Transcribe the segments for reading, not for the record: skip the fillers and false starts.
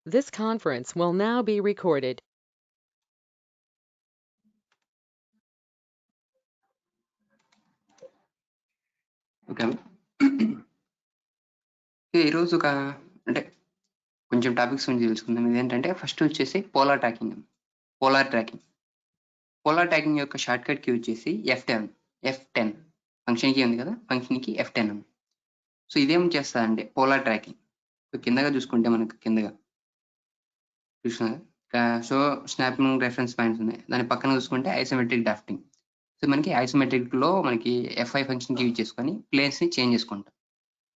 This conference will now be recorded. Okay. ఈరోజు అంటే కొంచెం టాపిక్స్ గురించి తెలుసుకుందాం. ఇదేంటంటే ఫస్ట్ వచ్చేసి పోలార్ ట్రాకింగ్. పోలార్ ట్రాకింగ్ యొక్క షార్ట్ కట్ కీ వచ్చేసి F10 ఫంక్షన్ కీ ఉంది కదా, ఫంక్షన్ కీ F10. సో ఇదేం చేస్తుందంటే పోలార్ ట్రాకింగ్. సో కిందగా చూసుకుంటే మనకు కిందగా చూస్తున్నా సో స్నాపింగ్ రెఫరెన్స్ పాయింట్స్ ఉన్నాయి. దాని పక్కన చూసుకుంటే ఐసోమెట్రిక్ డ్రాఫ్టింగ్. సో మనకి ఐసోమెట్రిక్ లో మనకి F5 ఫంక్షన్ కి యూజ్ చేసుకొని ప్లేస్ ని చేంజ్ చేసుకుంటాం.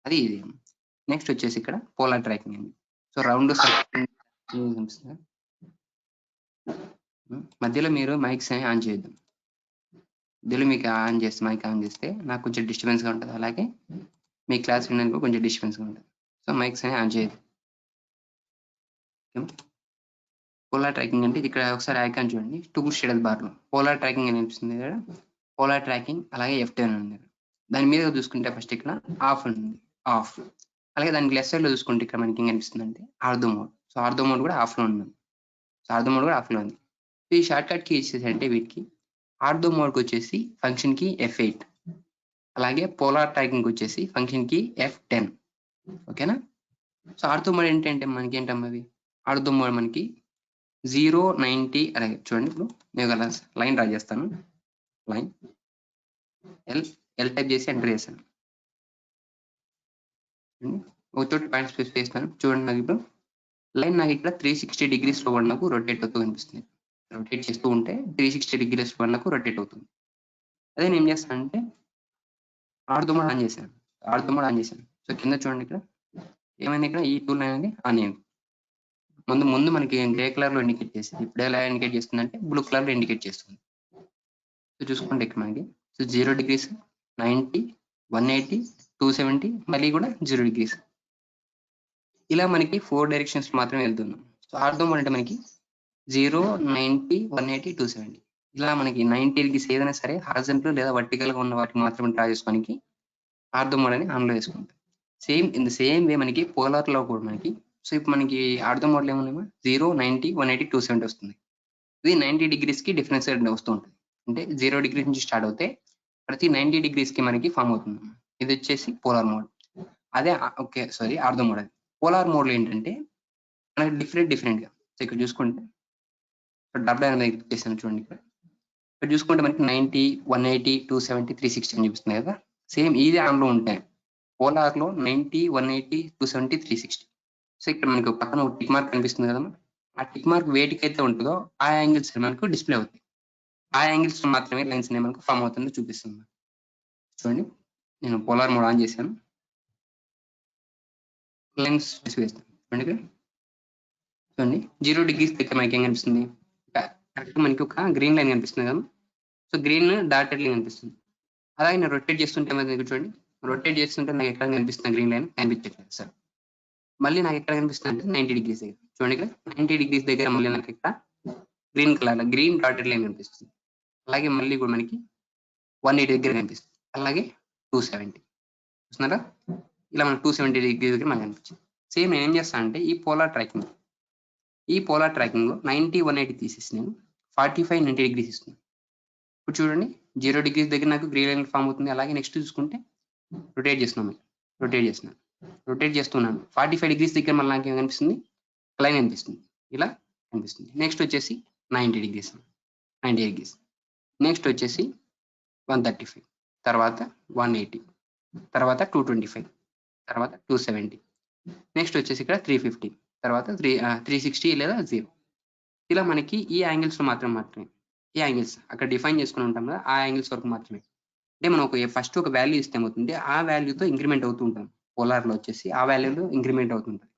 అది ఇది. నెక్స్ట్ వచ్చేసి ఇక్కడ పోలార్ ట్రాకింగ్ అండి. సో రౌండ్ మధ్యలో మీరు మైక్స్ ఆన్ చేయొద్దు. మధ్యలో మీకు మైక్ ఆన్ చేస్తే నాకు కొంచెం డిస్టర్బెన్స్ గా ఉంటుంది, అలాగే మీ క్లాస్ వినడానికి కొంచెం డిస్టర్బెన్స్ గా ఉంటుంది. సో మైక్స్ ఆన్ చేయొద్దు. పోలార్ ట్రాకింగ్ అంటే ఇక్కడ ఒకసారి ఐకాన్ చూడండి, టూల్ షెడల్ బార్ లో పోలార్ ట్రాకింగ్ అని అనిపిస్తుంది కదా. పోలార్ ట్రాకింగ్ అలాగే F10 ఉంది. దాని మీద చూసుకుంటే ఫస్ట్ ఇక్కడ ఆఫ్ ఉంది, ఆఫ్. అలాగే దానికి లెఫ్ట్ సైడ్ లో చూసుకుంటే ఇక్కడ మనకి ఏం కనిపిస్తుంది అంటే ortho mode. So ortho mode కూడా ఆఫ్ లో ఉంది. సో ఆర్థో మోడ్ కూడా ఆఫ్ లో ఉంది. ఈ షార్ట్ కట్ కి ఇచ్చేసి అంటే వీటికి ఆర్థో మోడ్ కి వచ్చేసి ఫంక్షన్ కి F8, అలాగే పోలార్ ట్రాకింగ్ వచ్చేసి ఫంక్షన్ కి F10. ఓకేనా. సో ఆర్థో మోడ్ ఏంటంటే మనకి ఏంటమ్మా అవి ఆర్థో మోడ్ మనకి 0, 90 అలాగే చూడండి. ఇప్పుడు నేను లైన్ డ్రా చేస్తాను. లైన్ ఎల్ టైప్ చేసి ఎంటర్ చేశాను. ఒక చోట పాయింట్ స్పెసిఫై చేస్తాను. చూడండి, నాకు ఇప్పుడు లైన్ నాకు ఇక్కడ 360 degrees లో నాకు రొటేట్ అవుతూ కనిపిస్తుంది. రొటేట్ చేస్తూ ఉంటే 360 degrees నాకు రొటేట్ అవుతుంది. అదే నేను ఏం చేస్తానంటే ఆర్థో మోడ్ ఆన్ చేశాను. సో కింద చూడండి, ఇక్కడ ఏమైంది, ఇక్కడ ఈ టూల్ అనేది ఆన్ అయింది. ముందు మనకి గ్రే కలర్ లో ఇండికేట్ చేసింది. ఇప్పుడు ఎలా ఇండికేట్ చేస్తుంది అంటే బ్లూ కలర్ లో ఇండికేట్ చేస్తుంది. సో చూసుకుంటే ఇక్కడ మనకి 0 degrees, 90, 180, 270, మళ్ళీ కూడా 0 degrees. ఇలా మనకి 4 డైరెక్షన్స్ మాత్రమే వెళ్తున్నాం. సో ఆర్థో మోడ్ అంటే మనకి 0, 90, 180, 270 ఇలా మనకి 90 degrees ఏదైనా సరే హారిజాంటల్ లేదా వర్టికల్ గా ఉన్న వాటిని మాత్రమే డ్రా చేసుకోనికి ఆర్థో మోడ్ అని ఆన్ లో వేసుకుంటాం. ఇన్ ద సేమ్ వే మనకి పోలార్ లో కూడా మనకి సో ఇప్పుడు మనకి ఆర్థో మోడ్ లో ఏమన్నా 0, 90, 180, 270 వస్తుంది. ఇది 90 degrees కి డిఫరెన్స్ వస్తూ ఉంటుంది. అంటే 0 degrees నుంచి స్టార్ట్ అవుతే ప్రతి 90 degrees కి మనకి ఫామ్ అవుతుంది. ఇది వచ్చేసి పోలార్ మోడ్. అదే ఆర్థో మోడ్. అది పోలార్ మోడ్ లో ఏంటంటే మనకి డిఫరెంట్ గా ఇక్కడ చూసుకుంటే డబుల్ అనేది చేశాను చూడండి. ఇక్కడ చూసుకుంటే మనకి 90, 180, 270, 360 అని చూపిస్తుంది కదా. సేమ్ ఇది ఆన్ లో ఉంటాయి. పోలార్ లో 90, 180, 270, 360. సో ఇక్కడ మనకి పక్కన ఒక టిక్ మార్క్ కనిపిస్తుంది కదా. ఆ టిక్ మార్క్ వేటికైతే ఉంటుందో ఆ యాంగిల్స్ మనకు డిస్ప్లే అవుతాయి. ఆ యాంగిల్స్ మాత్రమే లెన్స్ మనకు ఫామ్ అవుతుందో చూపిస్తుంది. చూడండి, నేను పోలార్ మోడ్ ఆన్ చేశాను. లెన్స్ వేస్తాను చూడండి. 0 degrees దగ్గర మనకి ఏం కనిపిస్తుంది, కరెక్ట్ మనకి ఒక గ్రీన్ లైన్ కనిపిస్తుంది కదా. సో గ్రీన్ డాటెడ్ లైన్ కనిపిస్తుంది. అలాగే నేను రొటేట్ చేస్తుంటే మనకి చూడండి, రొటేట్ చేస్తుంటే నాకు ఎక్కడ కనిపిస్తుంది గ్రీన్ లైన్ కనిపించట్లేదు సార్. మళ్ళీ నాకు ఎక్కడ కనిపిస్తుంది అంటే 90 degrees దగ్గర చూడండి. ఇక్కడ 90 degrees దగ్గర మళ్ళీ నాకు ఇక్కడ గ్రీన్ డాటెడ్ లైన్ కనిపిస్తుంది. అలాగే మళ్ళీ కూడా మనకి 180 దగ్గర కనిపిస్తుంది. అలాగే 270 చూస్తున్నారా. ఇలా మనకి 270 degrees దగ్గర మనకు కనిపించింది. సేమ్ నేను ఏం చేస్తాను అంటే ఈ పోలార్ ట్రాకింగ్ లో 90, 180 తీసేసి నేను 45, 90 degrees ఇస్తున్నాను. ఇప్పుడు చూడండి 0 degrees దగ్గర నాకు గ్రీన్ లైన్ ఫామ్ అవుతుంది. అలాగే నెక్స్ట్ చూసుకుంటే రొటేట్ చేస్తున్నాను. రొటేట్ చేస్తున్నాను 45 degrees దగ్గర మళ్ళీ నాకు ఏం కనిపిస్తుంది, లైన్ కనిపిస్తుంది. ఇలా కనిపిస్తుంది. నెక్స్ట్ వచ్చేసి 90 degrees, నెక్స్ట్ వచ్చేసి 135, తర్వాత 180, తర్వాత 225, తర్వాత 270, నెక్స్ట్ వచ్చేసి ఇక్కడ 350, తర్వాత 360 లేదా 0. ఇలా మనకి ఈ యాంగిల్స్ మాత్రమే ఈ యాంగిల్స్ అక్కడ డిఫైన్ చేసుకుని ఉంటాం కదా, ఆ యాంగిల్స్ వరకు మాత్రమే. అంటే మనం ఫస్ట్ ఒక వాల్యూ ఇస్తే ఏమవుతుంది, ఆ వాల్యూతో ఇంక్రిమెంట్ అవుతూ ఉంటాం. పోలార్ లో వచ్చేసి ఆ వాల్యూలో ఇంక్రిమెంట్ అవుతుంటుంది.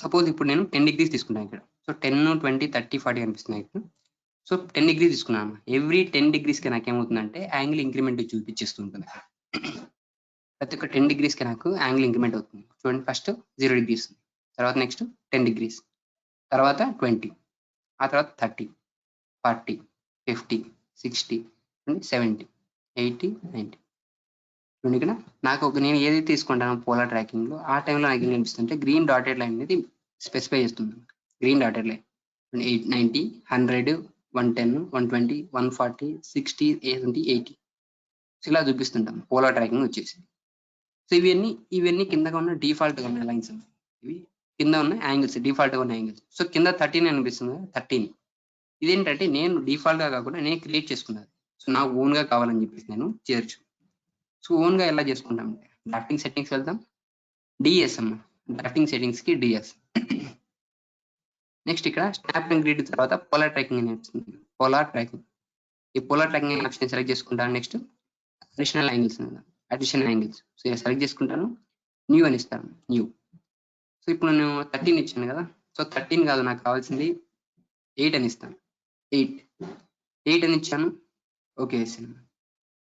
సపోజ్ ఇప్పుడు నేను 10 degrees తీసుకున్నాను ఇక్కడ. సో 10, 20, 30, 40 కనిపిస్తున్నాయి ఇక్కడ. సో 10 degrees తీసుకున్నాను. ఎవ్రీ 10 degrees కి నాకు ఏమవుతుందంటే యాంగిల్ ఇంక్రిమెంట్ చూపించేస్తుంటుంది. ప్రతి ఒక్క 10 degrees కి నాకు యాంగిల్ ఇంక్రిమెంట్ అవుతుంది. చూడండి, ఫస్ట్ 0 degrees, తర్వాత నెక్స్ట్ 10 degrees, తర్వాత 20, ఆ తర్వాత 30, 40, 50, 60, 70, 80, 90. చూడండి ఇక్కడ నాకు నేను ఏదైతే తీసుకుంటానో పోలార్ ట్రాకింగ్ లో ఆ టైంలో నాకు ఏం కనిపిస్తుంది అంటే గ్రీన్ డాటెడ్ లైన్ అనేది స్పెసిఫై చేస్తుంది. గ్రీన్ డాటెడ్ లైన్ 90, 100, 110, 120, 140, 60, 70, 80 ఇలా చూపిస్తుంటాం పోలార్ ట్రాకింగ్ వచ్చేసి. సో ఇవన్నీ కిందగా ఉన్న డిఫాల్ట్గా ఉన్న లైన్స్. ఇవి కింద ఉన్న యాంగిల్స్, డిఫాల్ట్గా ఉన్న యాంగిల్స్. సో కింద 13 అనిపిస్తుంది కదా, 13 ఇదేంటంటే నేను డిఫాల్ట్గా కాకుండా నేను క్రియేట్ చేసుకున్నాను. సో నాకు ఓన్గా కావాలని చెప్పేసి నేను చేర్చు. సో ఓన్గా ఎలా చేసుకుంటాం అంటే డ్రాఫ్టింగ్ సెట్టింగ్స్ వెళ్తాం, డిఎస్ అమ్మ, డ్రాఫ్టింగ్ సెట్టింగ్స్కి డిఎస్. నెక్స్ట్ ఇక్కడ స్నాప్ అండ్ గ్రిడ్ తర్వాత పోలార్ ట్రాకింగ్ అని వస్తుంది. పోలార్ ట్రాకింగ్, ఈ పోలార్ ట్రాకింగ్ ఆప్షన్ సెలెక్ట్ చేసుకుంటాను. నెక్స్ట్ అడిషనల్ యాంగిల్స్, సో ఇలా సెలెక్ట్ చేసుకుంటాను, న్యూ అని ఇస్తాను, న్యూ. సో ఇప్పుడు నేను 13 ఇచ్చాను కదా, సో 13 కాదు నాకు కావాల్సింది 8 అని ఇస్తాను. 8 అని ఇచ్చాను, ఓకే వేసాను.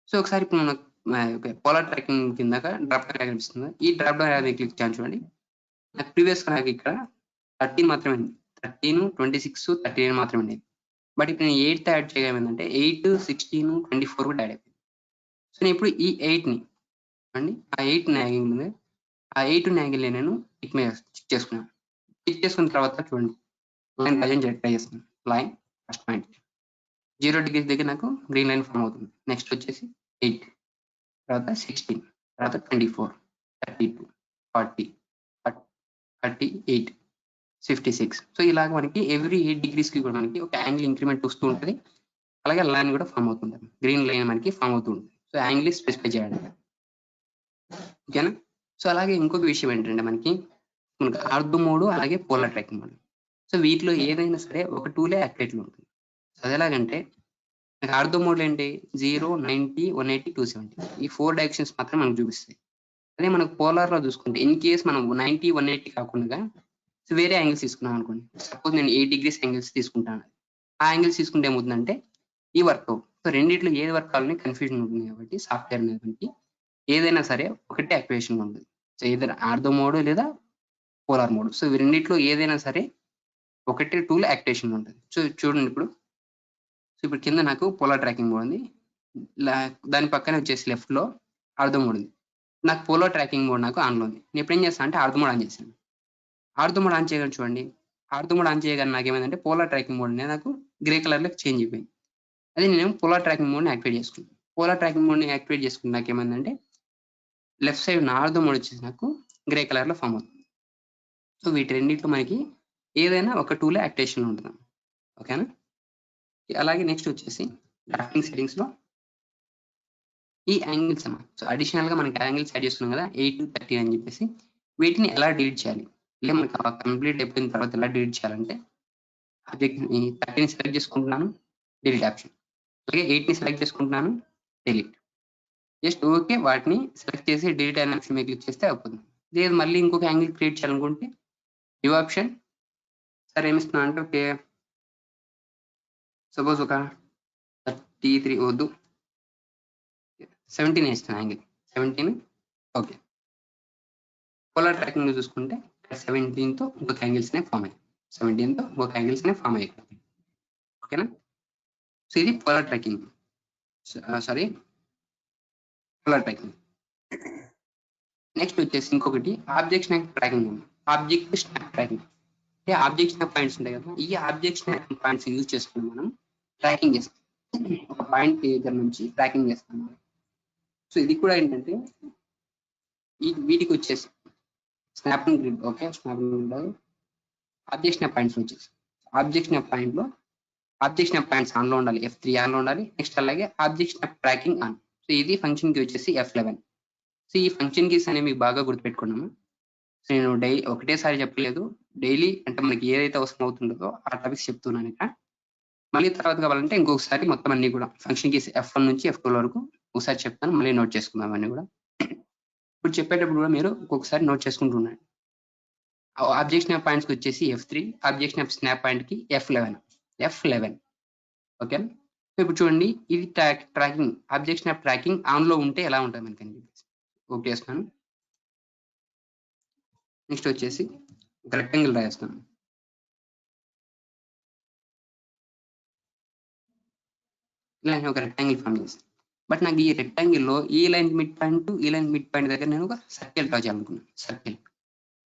సో ఒకసారి ఇప్పుడు మనకు పోలార్ ట్రాకింగ్ కిందక డ్రాప్ డౌన్ కనిపిస్తుంది. ఈ డ్రాప్ డౌన్ క్లిక్ చేయాలి. చూడండి నాకు ప్రీవియస్గా నాకు ఇక్కడ 13 మాత్రమే ఉంది, 13, 26, 39 మాత్రమే ఉండేది. బట్ ఇప్పుడు నేను 8th యాడ్ చేయగలిగిందంటే 8, 16, 24 కూడా యాడ్ అయిపోయింది. సో నేను ఇప్పుడు ఈ 8ని అండి, ఆ 8 యాంగిల్ ఉంది, ఆ 8 యాంగిల్ నేను టిక్ మీద చెక్ చేసుకున్నాను. టిక్ చేసుకున్న తర్వాత చూడండి లైన్ ప్రజెంట్ ట్రై చేస్తున్నాను. లైన్ ఫస్ట్ పాయింట్ 0 degrees దగ్గర నాకు గ్రీన్ లైన్ ఫామ్ అవుతుంది. నెక్స్ట్ వచ్చేసి 8, తర్వాత 16, తర్వాత 24, 32, 40, 38, 56. సో ఇలాగ మనకి ఎవ్రీ 8 degrees కి కూడా మనకి ఒక యాంగిల్ ఇంక్రిమెంట్ వస్తూ ఉంటుంది. అలాగే లైన్ కూడా ఫామ్ అవుతుంది, గ్రీన్ లైన్ మనకి ఫామ్ అవుతూ ఉంటుంది. సో యాంగిల్ స్పెసిఫై చేయాలి, ఓకేనా. సో అలాగే ఇంకొక విషయం ఏంటంటే మనకి ఆర్థో మోడ్ అలాగే పోలార్ ట్రాకింగ్ మోడ్. సో వీటిలో ఏదైనా సరే ఒక టూలే యాక్టివేట్లో ఉంటుంది. సో అది ఎలాగంటే నాకు ఆర్థో మోడ్ ఏంటి 0, 90, 180, 270 ఈ 4 డైరెక్షన్స్ మాత్రం మనకు చూపిస్తాయి. అదే మనకు పోలార్ లో చూసుకుంటే ఇన్ కేస్ మనం 90, 180 కాకుండా సో వేరే యాంగిల్స్ తీసుకున్నాం అనుకోండి. సపోజ్ నేను 8 degrees యాంగిల్స్ తీసుకుంటాను. ఆ యాంగిల్స్ తీసుకుంటే ఏమవుతుందంటే ఈ వర్క్. సో రెండిట్లో ఏది వర్క్ కావాలని కన్ఫ్యూజన్ ఉంటుంది కాబట్టి సాఫ్ట్వేర్ అనేది ఏదైనా సరే ఒకటే యాక్టివేషన్ ఉంటుంది. సో ఏదైనా ఆర్థో మోడ్ లేదా పోలార్ మోడ్. సో రెండిట్లో ఏదైనా సరే ఒకటే టూల్ యాక్టివేషన్ ఉంటుంది. సో చూడండి ఇప్పుడు. సో ఇప్పుడు కింద నాకు పోలార్ ట్రాకింగ్ మోడ్ ఉంది, దాని పక్కనే వచ్చేసి లెఫ్ట్ లో ఆర్థో మోడ్ ఉంది. నాకు పోలార్ ట్రాకింగ్ మోడ్ నాకు ఆన్లో ఉంది. నేను ఇప్పుడు ఏం చేస్తాను అంటే ఆర్థో మోడ్ ఆన్ చేశాను. ఆర్థో మోడ్ ఆన్ చేయగలను చూడండి. ఆర్థో మోడ్ ఆన్ చేయగానే నాకు ఏమైందంటే పోలార్ ట్రాకింగ్ మోడ్ నాకు గ్రే కలర్ లో చేంజ్ అయిపోయింది. అదే నేను పోలార్ ట్రాకింగ్ మోడ్ని యాక్టివేట్ చేసుకున్నాను. పోలార్ ట్రాకింగ్ మోడ్ని యాక్టివేట్ చేసుకుని నాకు ఏమైందంటే లెఫ్ట్ సైడ్ ఉన్న ఆర్థో మోడ్ వచ్చేసి నాకు గ్రే కలర్ లో ఫామ్ అవుతుంది. సో వీటి రెండింటిలో మనకి ఏదైనా ఒక టూలే యాక్టివేషన్ ఉంటుంది, ఓకేనా. అలాగే నెక్స్ట్ వచ్చేసి డ్రాఫ్టింగ్ సెట్టింగ్స్ లో ఈ యాంగిల్స్ అమ్మా. సో అడిషనల్ గా మనకి యాంగిల్స్ యాడ్ చేస్తున్నాం కదా 8, 30 అని చెప్పేసి వీటిని ఎలా డిలీట్ చేయాలి, ఇలా మనకి కంప్లీట్ అయిపోయిన తర్వాత ఎలా డిలీట్ చేయాలంటే ఆబ్జెక్ట్ 30ని సెలెక్ట్ చేసుకుంటున్నాను, డిలీట్ ఆప్షన్. అలాగే 8ని సెలెక్ట్ చేసుకుంటున్నాను, డిలీట్. జస్ట్ ఓకే వాటిని సెలెక్ట్ చేసి డిలీట్ అయిన ఆప్షన్ మీద క్లిక్ చేస్తే అయిపోతుంది. లేదు మళ్ళీ ఇంకొక యాంగిల్ క్రియేట్ చేయాలనుకుంటే న్యూ ఆప్షన్. సరే ఏమిస్తున్నా అంటే ఓకే సపోజ్ ఒక 33 వద్దు 17 వేస్తాను యాంగిల్ 17, ఓకే. పోలార్ ట్రాకింగ్ చూసుకుంటే 17తో ఇంకొక యాంగిల్స్ నే ఫామ్ అయ్యాయి, 17తో ఇంకొక యాంగిల్స్ నే ఫామ్ అయ్యాయి, ఓకేనా. సో ఇది polar tracking, sorry polar tracking. Next వచ్చేసి ఇంకొకటి ఆబ్జెక్ట్ స్నాప్ ట్రాకింగ్ ఉంది. ఆబ్జెక్ట్ స్నాప్ ట్రాకింగ్ అంటే ఆబ్జెక్ట్ స్నాప్ పాయింట్స్ ఉంటాయి కదా, ఈ ఆబ్జెక్ట్ స్నాప్ పాయింట్స్ యూజ్ చేసుకుని మనం ట్రాకింగ్ చేస్తాం, ఒక పాయింట్ దగ్గర నుంచి ట్రాకింగ్ చేస్తాం. సో ఇది కూడా ఏంటంటే వీటికి వచ్చేసి snapping grid, okay. Snapping grid object snap points వచ్చేసి ఆబ్జెక్ట్ స్నాప్ పాయింట్ లో ఆబ్జెక్ట్ స్నాప్ పాయింట్స్ ఆన్లో ఉండాలి, F3 ఆన్లో ఉండాలి. నెక్స్ట్ అలాగే object snap tracking on. So ఇది ఫంక్షన్ కి వచ్చేసి F11. సో ఈ ఫంక్షన్ కీస్ అనేవి మీకు బాగా గుర్తుపెట్టుకున్నాము. సో నేను ఒకటేసారి చెప్పలేదు, డైలీ అంటే మనకి ఏదైతే అవసరం అవుతుందో ఆ టాపిక్స్ చెప్తున్నాను ఇక్కడ. మళ్ళీ తర్వాత కావాలంటే ఇంకొకసారి మొత్తం అన్ని కూడా ఫంక్షన్ కీస్ F1 నుంచి F12 వరకు ఒకసారి చెప్తాను, మళ్ళీ నోట్ చేసుకుందాం అన్ని కూడా. ఇప్పుడు చెప్పేటప్పుడు కూడా మీరు ఒక్కొక్కసారి నోట్ చేసుకుంటున్నాను. ఆబ్జెక్ట్ స్నాప్ పాయింట్స్ కి వచ్చేసి F3, ఆబ్జెక్ట్ స్నాప్ పాయింట్ కి F11, ఓకే. సో ఇప్పుడు చూడండి ఇది tracking object snap tracking on లో ఉంటే ఎలా ఉంటుంది మనకి అని చెప్పేసి ఓకే చేస్తాను. నెక్స్ట్ వచ్చేసి ఒక రెక్టాంగిల్ రాస్తాను. ఇలా నేను ఒక రెక్టాంగిల్ ఫామ్ చేస్తాను. బట్ నాకు ఈ రెక్టాంగిల్ లో ఈ లైన్ మిడ్ పాయింట్ ఈ లైన్ మిడ్ పాయింట్ దగ్గర నేను ఒక సర్కిల్ డ్రా చేయాలనుకున్నాను. సర్కిల్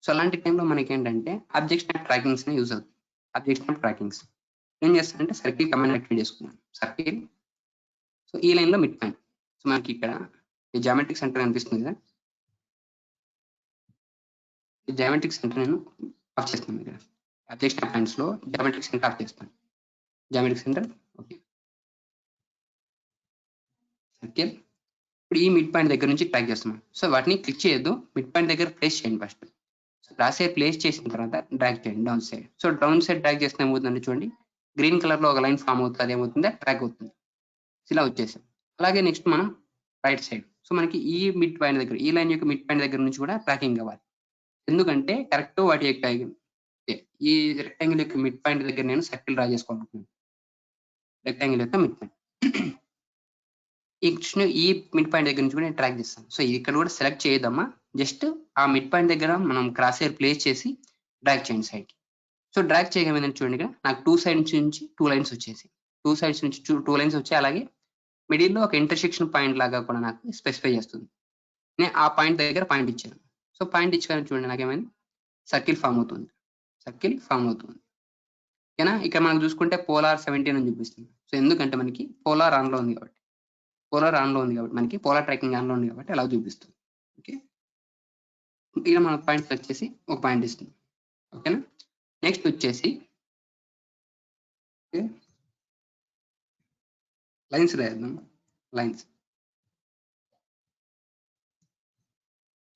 సో అలాంటి టైంలో మనకి ఏంటంటే అబ్జెక్షన్ ట్రాకింగ్స్ యూజ్ అవుతుంది. అబ్జెక్షన్ ట్రాకింగ్స్ ఏం చేస్తానంటే సర్కిల్ కమాండ్ యాక్టివేట్ చేసుకున్నాను. సర్కిల్ సో ఈ లైన్ లో మిడ్ పాయింట్. సో మనకి ఇక్కడ ఈ జామెట్రిక్ సెంటర్ కనిపిస్తుంది కదా, ఈ జామెట్రిక్ సెంటర్ నేను ఆఫ్ చేస్తాను. ఇక్కడ అబ్జెక్షన్ పాయింట్స్ లో జామెట్రిక్ సెంటర్ ఆఫ్ చేస్తాను. Geometric centre okay. సర్కిల్ ఇప్పుడు ఈ మిడ్ పాయింట్ దగ్గర నుంచి ట్రాక్ చేస్తున్నాం. సో వాటిని క్లిక్ చేయొద్దు, మిడ్ పాయింట్ దగ్గర ప్లేస్ చేయండి first. So cross hair place చేసిన తర్వాత డ్రాగ్ చేయండి down side. So down side drag చేస్తే ఏమవుతుందంటే చూడండి, గ్రీన్ కలర్ లో ఒక లైన్ ఫామ్ అవుతుంది, అదేమవుతుంది ట్రాక్ అవుతుంది. ఇలా వచ్చేసాం. అలాగే నెక్స్ట్ మనం రైట్ సైడ్. సో మనకి ఈ మిడ్ పాయింట్ దగ్గర, ఈ లైన్ యొక్క మిడ్ పాయింట్ దగ్గర నుంచి కూడా ట్రాకింగ్ అవ్వాలి. ఎందుకంటే కరెక్ట్ వాటి యొక్క ఈ రెక్టాంగిల్ యొక్క మిడ్ పాయింట్ దగ్గర నేను సర్కిల్ డ్రా చేసుకోవాలనుకుంటున్నాను. రెక్టాంగిల్ యొక్క మిడ్ పాయింట్ ఈ మిడ్ పాయింట్ దగ్గర నుంచి కూడా నేను ట్రాక్ చేస్తాను. సో ఇక్కడ కూడా సెలెక్ట్ చేయదమ్మా, జస్ట్ ఆ మిడ్ పాయింట్ దగ్గర మనం క్రాస్ హెయిర్ ప్లేస్ చేసి డ్రాగ్ చేయండి సైడ్కి. సో డ్రాగ్ చేయగలిగిందని చూడండి, ఇక్కడ నాకు టూ సైడ్స్ నుంచి టూ లైన్స్ వచ్చేసి, టూ సైడ్స్ నుంచి టూ లైన్స్ వచ్చి, అలాగే మిడిల్లో ఒక ఇంటర్సెక్షన్ పాయింట్ లాగా కూడా నాకు స్పెసిఫై చేస్తుంది. నేను ఆ పాయింట్ దగ్గర పాయింట్ ఇచ్చాను. సో పాయింట్ ఇచ్చుకొని చూడండి నాకేమైంది, సర్కిల్ ఫామ్ అవుతుంది. సర్కిల్ ఫామ్ అవుతుంది ఓకేనా. ఇక్కడ మనం చూసుకుంటే పోలార్ 17 అని చూపిస్తుంది. సో ఎందుకంటే మనకి పోలార్ ఆన్లో ఉంది కాబట్టి, మనకి పోలార్ ట్రాకింగ్ ఆన్లో ఉంది కాబట్టి అలా చూపిస్తుంది. ఓకే, ఇక్కడ మన పాయింట్ సెలెక్ట్ చేసి ఒక పాయింట్ ఇస్తుంది. ఓకేనా. నెక్స్ట్ వచ్చేసి లైన్స్ రాద్దాం. లైన్స్.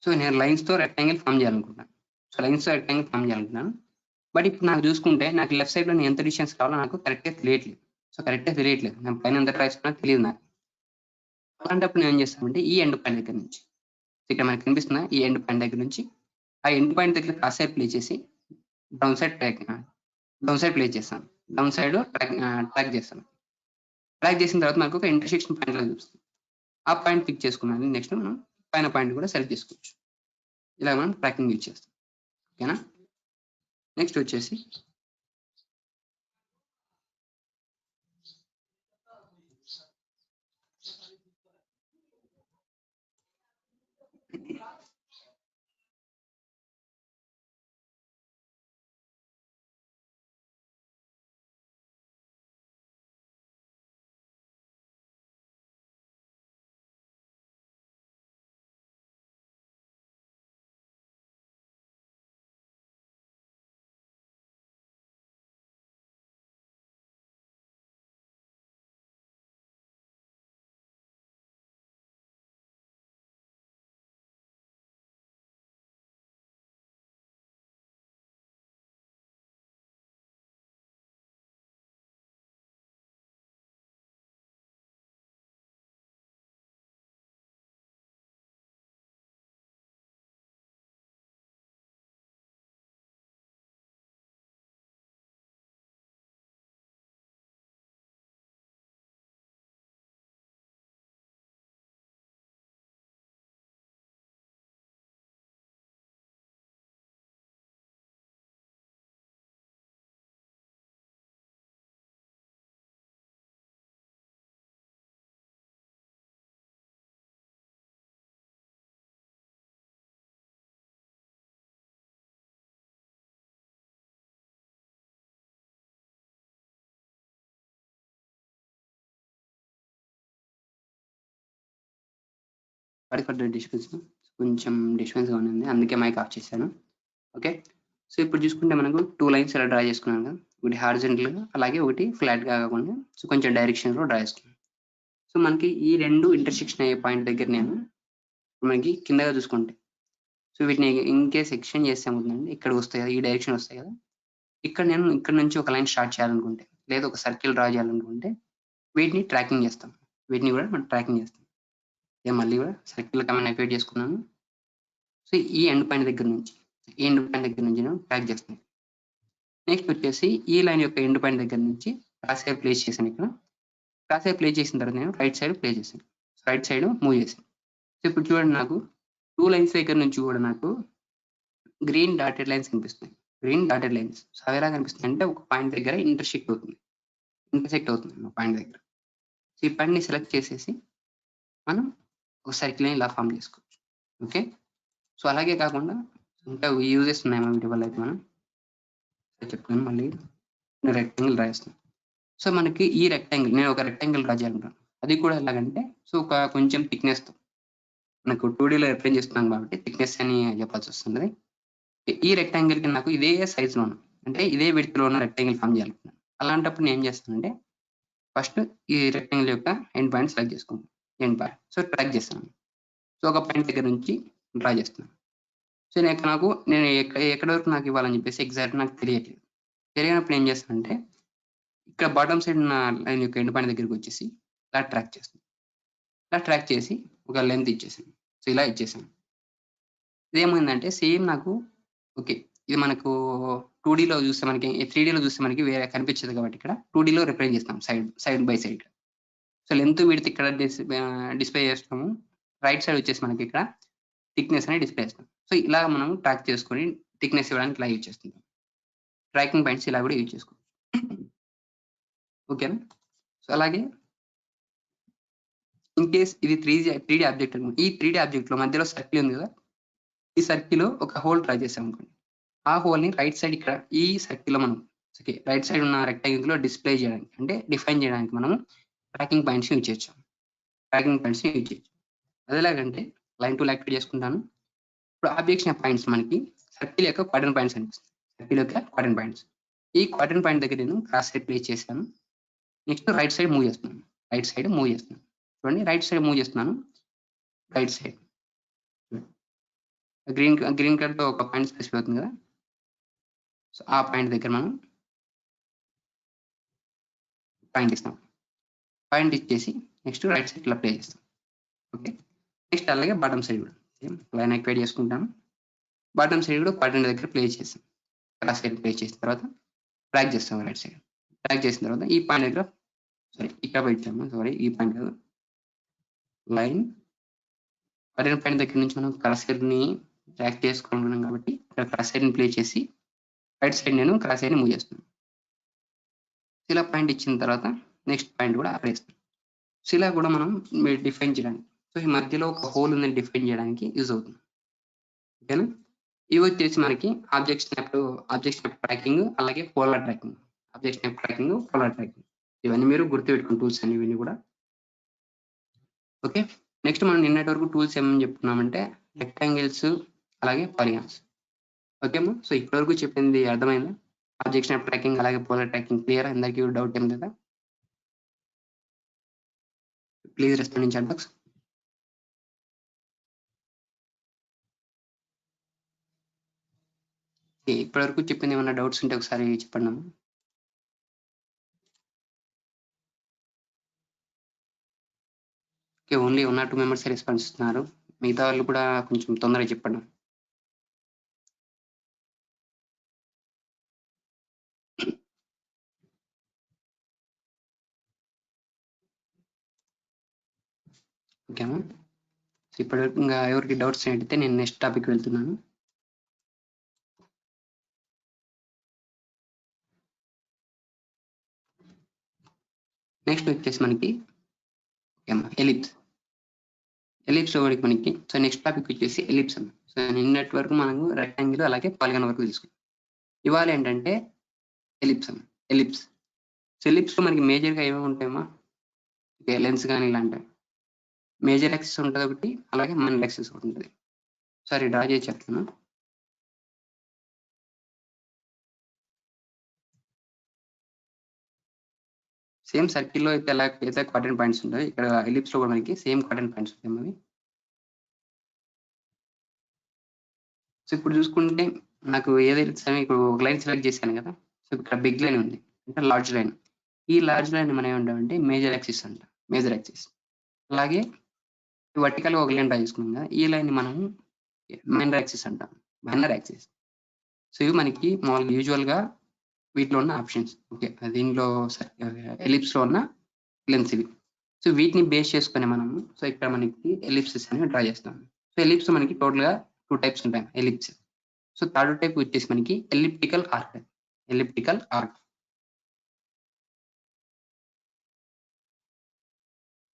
సో నేను లైన్స్ తో రెక్టాంగిల్ ఫామ్ చేయాలనుకుంటున్నాను. సో లైన్స్ తో రెక్టాంగిల్ ఫామ్ చేయాలనుకుంటున్నాను. బట్ ఇప్పుడు నాకు చూసుకుంటే నాకు లెఫ్ట్ సైడ్ లో ఎంత డిస్టెన్స్ కావాలో నాకు కరెక్ట్గా తెలియట్లేదు. సో కరెక్ట్గా తెలియట్లేదు, నేను పైన ఎంత ట్రై చేసుకున్నా తెలియదు నాకు. అలాంటప్పుడు నేను ఏం చేస్తానంటే ఈ ఎండ్ పాయింట్ దగ్గర నుంచి, ఇక్కడ మనకి కనిపిస్తున్న ఈ ఎండ్ పాయింట్ దగ్గర నుంచి ఆ ఎండ్ పాయింట్ దగ్గర క్రాస్ సైడ్ ప్లే చేసి డౌన్ సైడ్ ప్లే చేస్తాను. డౌన్ సైడ్ ట్రాక్ చేస్తాను. ట్రాక్ చేసిన తర్వాత నాకు ఒక ఇంటర్సెక్షన్ పాయింట్ లాగా చూపిస్తుంది. ఆ పాయింట్ పిక్ చేసుకున్నాను. నెక్స్ట్ మనం పైన పాయింట్ కూడా సెలెక్ట్ చేసుకోవచ్చు. ఇలా మనం ట్రాకింగ్ యూజ్ చేస్తాం. ఓకేనా. నెక్స్ట్ వచ్చేసి డిస్టెన్స్ కొంచెం డిస్టెన్స్గా ఉంది, అందుకే మైక్ ఆఫ్ చేశాను. ఓకే. సో ఇప్పుడు చూసుకుంటే మనకు టూ లైన్స్ ఇలా డ్రా చేసుకున్నాను కదా, ఒకటి హారిజెంటల్గా అలాగే ఒకటి ఫ్లాట్గా కాకుండా సో కొంచెం డైరెక్షన్లో డ్రా చేసుకున్నాను. సో మనకి ఈ రెండు ఇంటర్సెక్షన్ అయ్యే పాయింట్ దగ్గర నేను మనకి కిందగా చూసుకుంటే, సో వీటిని ఇన్ కేస్ ఎక్స్టెండ్ చేస్తే ఏమవుతుందండి, ఇక్కడ వస్తాయి కదా, ఈ డైరెక్షన్ వస్తాయి కదా, ఇక్కడ నేను ఇక్కడ నుంచి ఒక లైన్ స్టార్ట్ చేయాలనుకుంటే లేదా ఒక సర్కిల్ డ్రా చేయాలనుకుంటే వీటిని ట్రాకింగ్ చేస్తాం. వీటిని కూడా మనం ట్రాకింగ్ చేస్తాం. నేను మళ్ళీ కూడా సర్కిల్ కమాండ్ యాక్టివేట్ చేసుకున్నాను. సో ఈ ఎండ్ పాయింట్ దగ్గర నుంచి నేను ట్రాక్ చేస్తాను. నెక్స్ట్ వచ్చేసి ఈ లైన్ యొక్క ఎండ్ పాయింట్ దగ్గర నుంచి క్రాస్ హెయిర్ ప్లేస్ చేశాను. ఇక్కడ క్రాస్ హెయిర్ ప్లేస్ చేసిన తర్వాత నేను రైట్ సైడ్ ప్లే చేశాను. రైట్ సైడ్ మూవ్ చేశాను. సో ఇప్పుడు చూడండి, నాకు టూ లైన్స్ దగ్గర నుంచి కూడా నాకు గ్రీన్ డాటెడ్ లైన్స్ కనిపిస్తున్నాయి. గ్రీన్ డాటెడ్ లైన్స్ సో అవి ఎలా కనిపిస్తుంది అంటే ఒక పాయింట్ దగ్గర ఇంటర్సెక్ట్ అవుతుంది పాయింట్ దగ్గర. సో ఈ పాయింట్ని సెలెక్ట్ చేసేసి మనం ఒక సర్కిల్ ఇలా ఫామ్ చేసుకోవచ్చు. ఓకే. సో అలాగే కాకుండా ఇంకా యూజెస్ ఉన్నాయేమో వీటి వల్ల అయితే మనం చెప్తాను. మళ్ళీ నేను రెక్టాంగిల్ డ్రా చేస్తాను. సో మనకి ఈ రెక్టాంగిల్ నేను ఒక రెక్టాంగిల్ డ్రా చేయాలనుకున్నాను. అది కూడా ఎలాగంటే సో ఒక కొంచెం థిక్నెస్తో నాకు 2Dలో రిప్రజెంట్ చేస్తున్నాను కాబట్టి థిక్నెస్ అని చెప్పాల్సి వస్తుంది. ఈ రెక్టాంగిల్కి నాకు ఇదే సైజులో అంటే ఇదే విడ్త్లో ఉన్న రెక్టాంగిల్ ఫామ్ చేయాలనుకున్నాను. అలాంటప్పుడు నేను ఏం చేస్తానంటే ఫస్ట్ ఈ రెక్టాంగిల్ యొక్క ఎండ్ పాయింట్ సెలెక్ట్ చేసుకుంటాను. ఎండ్ పాయింట్ సో ట్రాక్ చేస్తాను. సో ఒక పాయింట్ దగ్గర నుంచి డ్రా చేస్తున్నాను. సో నేను ఎక్కడి వరకు నాకు ఇవ్వాలని చెప్పేసి ఎగ్జాక్ట్ నాకు తెలియట్లేదు. తెలియనప్పుడు ఏం చేస్తానంటే ఇక్కడ బాటమ్ సైడ్ ఉన్న లైన్ యొక్క ఎండ్ పాయింట్ దగ్గరికి వచ్చేసి ఇలా ట్రాక్ చేస్తాను. ఇలా ట్రాక్ చేసి ఒక లెంత్ ఇచ్చేసాను. సో ఇలా ఇచ్చేసాను. ఇదేమైందంటే సేమ్ నాకు ఓకే. ఇది మనకు 2Dలో చూస్తే మనకి 3Dలో చూస్తే మనకి వేరే కనిపించదు కాబట్టి ఇక్కడ 2Dలో రిప్రజెంట్ చేస్తాం side by side. So length width ఇక్కడ డిస్ప్లే చేస్తాము. రైట్ సైడ్ వచ్చేసి మనకి ఇక్కడ థిక్నెస్ అనేది డిస్ప్లే చేస్తాం. సో ఇలా మనం ట్రాక్ చేసుకొని థిక్నెస్ ఇవ్వడానికి ఇలా యూజ్ చేస్తుంటాం. ట్రాకింగ్ పాయింట్స్ ఇలా కూడా యూజ్ చేసుకోవచ్చు. ఓకేనా? సో అలాగే ఇన్ కేస్ ఇది 3D ఆబ్జెక్ట్ అనుకోండి. ఈ 3D ఆబ్జెక్ట్‌లో మధ్యలో సర్కిల్ ఉంది కదా! ఈ సర్కిల్‌లో ఒక హోల్ డ్రా చేసాం అనుకోండి. ఆ హోల్‌ని రైట్ సైడ్ ఇక్కడ ఈ సర్కిల్‌లో మనం ఓకే. రైట్ సైడ్ ఉన్న రెక్టాంగిల్‌లో డిస్ప్లే చేయడానికి అంటే డిఫైన్ చేయడానికి మనం ట్రాకింగ్ పాయింట్స్‌ని యూజ్ చేయొచ్చు. ట్రాకింగ్ పాయింట్స్‌ని యూజ్ చేయొచ్చు. అదెలాగంటే లైన్ టూల్ యాక్టివేట్ చేసుకుంటాను. ఇప్పుడు ఆబ్జెక్ట్స్ పాయింట్స్ మనకి సర్కిల్ యొక్క క్వాడ్రంట్ పాయింట్స్ అనిపిస్తాయి. సర్కిల్ యొక్క క్వాడ్రంట్ పాయింట్స్. ఈ క్వాడ్రంట్ పాయింట్ దగ్గర నేను క్రాస్ హెయిర్ ప్లేస్ చేశాను. నెక్స్ట్ రైట్ సైడ్ మూవ్ చేస్తున్నాను. రైట్ సైడ్ మూవ్ చేస్తున్నాను. చూడండి రైట్ సైడ్ మూవ్ చేస్తున్నాను. రైట్ సైడ్ గ్రీన్ కలర్‌తో ఒక పాయింట్ స్పెసిఫై అవుతుంది కదా! సో ఆ పాయింట్ దగ్గర మనం పాయింట్ ఇస్తాం. పాయింట్ ఇచ్చేసి నెక్స్ట్ రైట్ సైడ్ ఇలా ప్లే చేస్తాం. ఓకే. నెక్స్ట్ అలాగే బాటమ్ సైడ్ కూడా సేమ్ లైన్ యాక్టివేట్ చేసుకుంటాను. బాటమ్ సైడ్ కూడా క్వాడ్రంట్ దగ్గర ప్లే చేస్తాం. క్రాస్ హెయిర్ ప్లే చేసిన తర్వాత ట్రాక్ చేస్తాం రైట్ సైడ్. ట్రాక్ చేసిన తర్వాత ఈ పాయింట్ దగ్గర ఇక్కడ పెట్టాము. ఈ పాయింట్ కాదు. లైన్ క్వాడ్రంట్ పాయింట్ దగ్గర నుంచి మనం క్రాస్ హెయిర్‌ని ట్రాక్ చేసుకుంటున్నాం కాబట్టి ఇక్కడ క్రాస్ హెయిర్‌ని ప్లే చేసి రైట్ సైడ్ నేను క్రాస్ హెయిర్‌ని మూవ్ చేస్తున్నాను. ఇలా పాయింట్ ఇచ్చిన తర్వాత నెక్స్ట్ పాయింట్ కూడా ఆపేస్తాం. సో ఇలా కూడా మనం డిఫైన్ చేయడానికి సో ఈ మధ్యలో ఒక హోల్ ఉందని డిఫైన్ చేయడానికి యూజ్ అవుతుంది. ఓకేనా? ఇవి వచ్చేసి మనకి ఆబ్జెక్ట్ స్నాప్ ట్రాకింగ్ అలాగే polar tracking. Object snap tracking, polar tracking. ఇవన్నీ మీరు గుర్తుపెట్టుకున్న టూల్స్ అన్ని ఇవన్నీ కూడా. ఓకే. నెక్స్ట్ మనం నిన్నటి వరకు టూల్స్ ఏమని చెప్పుకున్నామంటే రెక్టాంగిల్స్ అలాగే పాలిగాన్స్. ఓకేమా? సో ఇప్పటివరకు చెప్పింది అర్థమైందా? ఆబ్జెక్ట్ స్నాప్ ట్రాకింగ్ అలాగే పోలార్ ట్రాకింగ్ క్లియర్? అందరికీ డౌట్ ఏం లేదా? Please respond in chat box. ఇప్పటివరకు చెప్పింది ఏమైనా డౌట్స్ ఉంటే ఒకసారి చెప్పండి అమ్మా. Okay. Only 1 or 2 members response ఇస్తున్నారు. మిగతా వాళ్ళు కూడా కొంచెం తొందరగా చెప్పండి. ఓకేనా? సో ఇప్పటివరకు ఇంకా ఎవరికి డౌట్స్ అడిగితే నేను నెక్స్ట్ టాపిక్ వెళ్తున్నాను. నెక్స్ట్ వచ్చేసి మనకి ఎలిప్స్. ఎలిప్స్ మనకి సో నెక్స్ట్ టాపిక్ వచ్చేసి ఎలిప్స్ అన్న. సో నిన్నటి వరకు మనము రెక్టాంగిల్ అలాగే పాలిగాన్ వరకు తీసుకున్నాం. ఇవాళ ఏంటంటే ఎలిప్స్ అన్న. ఎలిప్స్. సో ఎలిప్స్లో మనకి మేజర్గా ఏమేమి ఉంటాయమ్మా? లెన్స్ కానీ ఇలాంటివి. మేజర్ యాక్సిస్ ఉంటుంది ఒకటి అలాగే మైనర్ యాక్సిస్ ఒకటి ఉంటుంది. సరే డ్రా చేసి చెప్తాను. సేమ్ సర్కిల్లో అయితే ఎలా అయితే క్వాడ్రంట్ పాయింట్స్ ఉంటాయి ఇక్కడ ఎలిప్స్లో కూడా మనకి సేమ్ క్వాడ్రంట్ పాయింట్స్ ఉంటాయి అవి. సో ఇప్పుడు చూసుకుంటే నాకు ఏదైతే ఇప్పుడు ఒక లైన్ సెలెక్ట్ చేశాను కదా! సో ఇక్కడ బిగ్ లైన్ ఉంది అంటే లార్జ్ లైన్. ఈ లార్జ్ లైన్ మనం ఏమంటామంటే మేజర్ యాక్సిస్ అంటాం. Major axis. అలాగే వర్టికల్‌గా ఒక లైన్ డ్రా చేసుకున్నాం కదా! ఈ లైన్‌ని మనం మైనర్ యాక్సిస్ అంటాం. Minor axis. సో ఇవి మనకి మామూలుగా యూజువల్‌గా వీటిలో ఉన్న ఆప్షన్స్. ఓకే. దీనిలో ఎలిప్స్‌లో ఉన్న లెన్స్ ఇవి. సో వీటిని బేస్ చేసుకొని మనము సో ఇక్కడ మనకి ఎలిప్సెస్ అనేవి డ్రా చేస్తాం. సో ఎలిప్స్ మనకి టోటల్‌గా 2 టైప్స్ ఉంటాయి ఎలిప్స్. సో థర్డ్ టైప్ వచ్చేసి మనకి elliptical arc. Elliptical arc.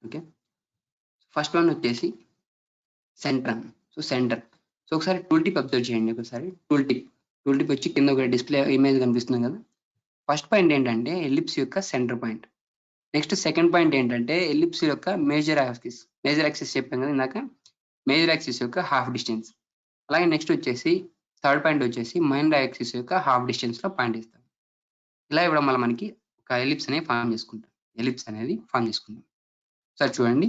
Okay. First one వచ్చేసి సెంటర్. So centre. సో ఒకసారి టూల్ టిప్ అబ్జర్వ్ చేయండి. ఒకసారి టూల్ టిప్ వచ్చి కింద ఒక డిస్ప్లే ఇమేజ్ కనిపిస్తుంది కదా. ఫస్ట్ పాయింట్ ఏంటంటే ఎలిప్స్ యొక్క centre point. Next second point ఏంటంటే ఎలిప్స్ యొక్క మేజర్ యాక్సిస్ చెప్పాను కదా ఇందాక. మేజర్ యాక్సిస్ యొక్క హాఫ్ డిస్టెన్స్. అలాగే నెక్స్ట్ వచ్చేసి థర్డ్ పాయింట్ వచ్చేసి మైనర్ యాక్సిస్ యొక్క హాఫ్ డిస్టెన్స్ లో పాయింట్ ఇస్తాం. ఇలా ఇవ్వడం వల్ల మనకి ఒక ఎలిప్స్ అనేది ఫామ్ చేసుకుంటాం. సార్ చూడండి,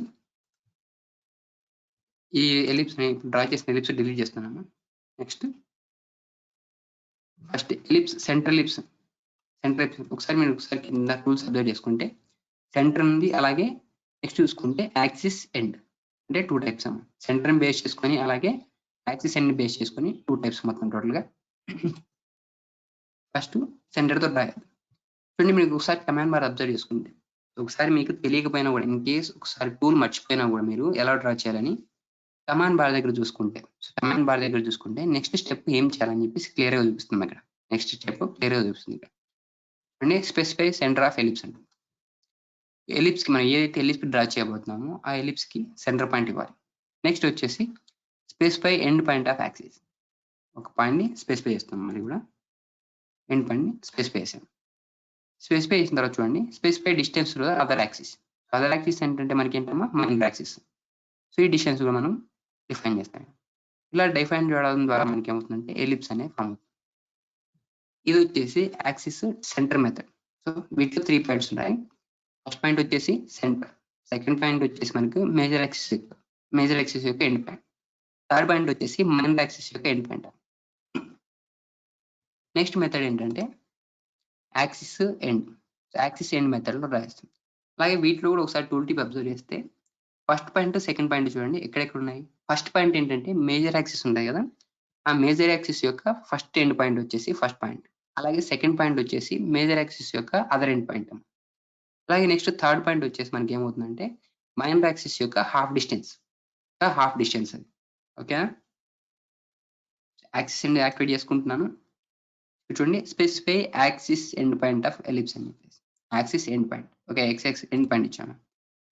ఈ ఎలిప్స్ ఇప్పుడు డ్రా చేసిన ఎలిప్స్ డిలీట్ చేస్తున్నాము. Next first ellipse centre ellipse ఒకసారి మీరు కింద టూల్స్ అబ్జర్వ్ చేసుకుంటే సెంటర్ ఉంది. అలాగే నెక్స్ట్ చూసుకుంటే యాక్సిస్ ఎండ్ అంటే 2 టైప్స్ అమ్మ. సెంటర్ బేస్ చేసుకొని అలాగే యాక్సిస్ ఎండ్ బేస్ చేసుకొని 2 టైప్స్ మొత్తం టోటల్ గా. ఫస్ట్ సెంటర్ తో డ్రా చేద్దాం. చూడండి, మీకు ఒకసారి కమాండ్ బార్ అబ్జర్వ్ చేసుకుంటే ఒకసారి మీకు తెలియకపోయినా కూడా ఇన్ కేస్ ఒకసారి టూల్ మర్చిపోయినా కూడా మీరు ఎలా డ్రా చేయాలని కమాండ్ బార్ దగ్గర చూసుకుంటే నెక్స్ట్ స్టెప్ ఏం చేయాలని చెప్పేసి క్లియర్ గా చూపిస్తుంది అక్కడ. నెక్స్ట్ స్టెప్ క్లియర్ గా చూపిస్తుంది ఇక్కడ. అంటే స్పెసిఫై సెంటర్ ఆఫ్ ఎలిప్స్ అంటే ఎలిప్స్ కి మనం ఏదైతే ఎలిప్స్ డ్రా చేయబోతున్నామో ఆ ఎలిప్స్ కి సెంటర్ పాయింట్ ఇవ్వాలి. నెక్స్ట్ వచ్చేసి specify end point of axis. ఒక పాయింట్ ని స్పెసిఫై చేస్తాం. మరి కూడా ఎండ్ పాయింట్ ని స్పెసిఫై చేసాం. స్పెసిఫై చేసిన తర్వాత చూడండి, specify distance to other axis. Other axis ఏంటంటే మనకి ఏంటమ్మా మైనర్ యాక్సిస్. సో ఈ డిస్టెన్స్ కూడా మనం డిఫైన్ చేస్తాం. ఇలా డిఫైన్ చేయడం ద్వారా మనకి ఏమవుతుందంటే ఎలిప్స్ అనే ఫామ్ అవుతుంది. ఇది వచ్చేసి యాక్సిస్ సెంటర్ మెథడ్. సో వీటిలో 3 పాయింట్స్ ఉంటాయి. ఫస్ట్ పాయింట్ వచ్చేసి సెంటర్, సెకండ్ పాయింట్ వచ్చేసి మనకు మేజర్ యాక్సిస్ యొక్క ఎండ్ పాయింట్, థర్డ్ పాయింట్ వచ్చేసి మైనర్ యాక్సిస్ యొక్క ఎండ్ పాయింట్. నెక్స్ట్ మెథడ్ ఏంటంటే యాక్సిస్ ఎండ్ మెథడ్ లో రాస్తాం. అలాగే వీటిలో కూడా ఒకసారి టూల్ టిప్ అబ్జర్వ్ చేస్తే ఫస్ట్ పాయింట్ సెకండ్ పాయింట్ చూడండి ఎక్కడెక్కడ ఉన్నాయి. ఫస్ట్ పాయింట్ ఏంటంటే మేజర్ యాక్సిస్ ఉంటాయి కదా, ఆ మేజర్ యాక్సిస్ యొక్క ఫస్ట్ ఎండ్ పాయింట్ వచ్చేసి ఫస్ట్ పాయింట్. అలాగే సెకండ్ పాయింట్ వచ్చేసి మేజర్ యాక్సిస్ యొక్క అదర్ ఎండ్ పాయింట్. అలాగే నెక్స్ట్ థర్డ్ పాయింట్ వచ్చేసి మనకి ఏమవుతుందంటే మైనర్ యాక్సిస్ యొక్క హాఫ్ డిస్టెన్స్ అది. ఓకేనా? యాక్సిస్ ఎండ్ యాక్టివేట్ చేసుకుంటున్నాను. చూడండి, specify axis end point of ellipse అని చెప్పేసి axis end point. Okay, X end point ఇచ్చాను.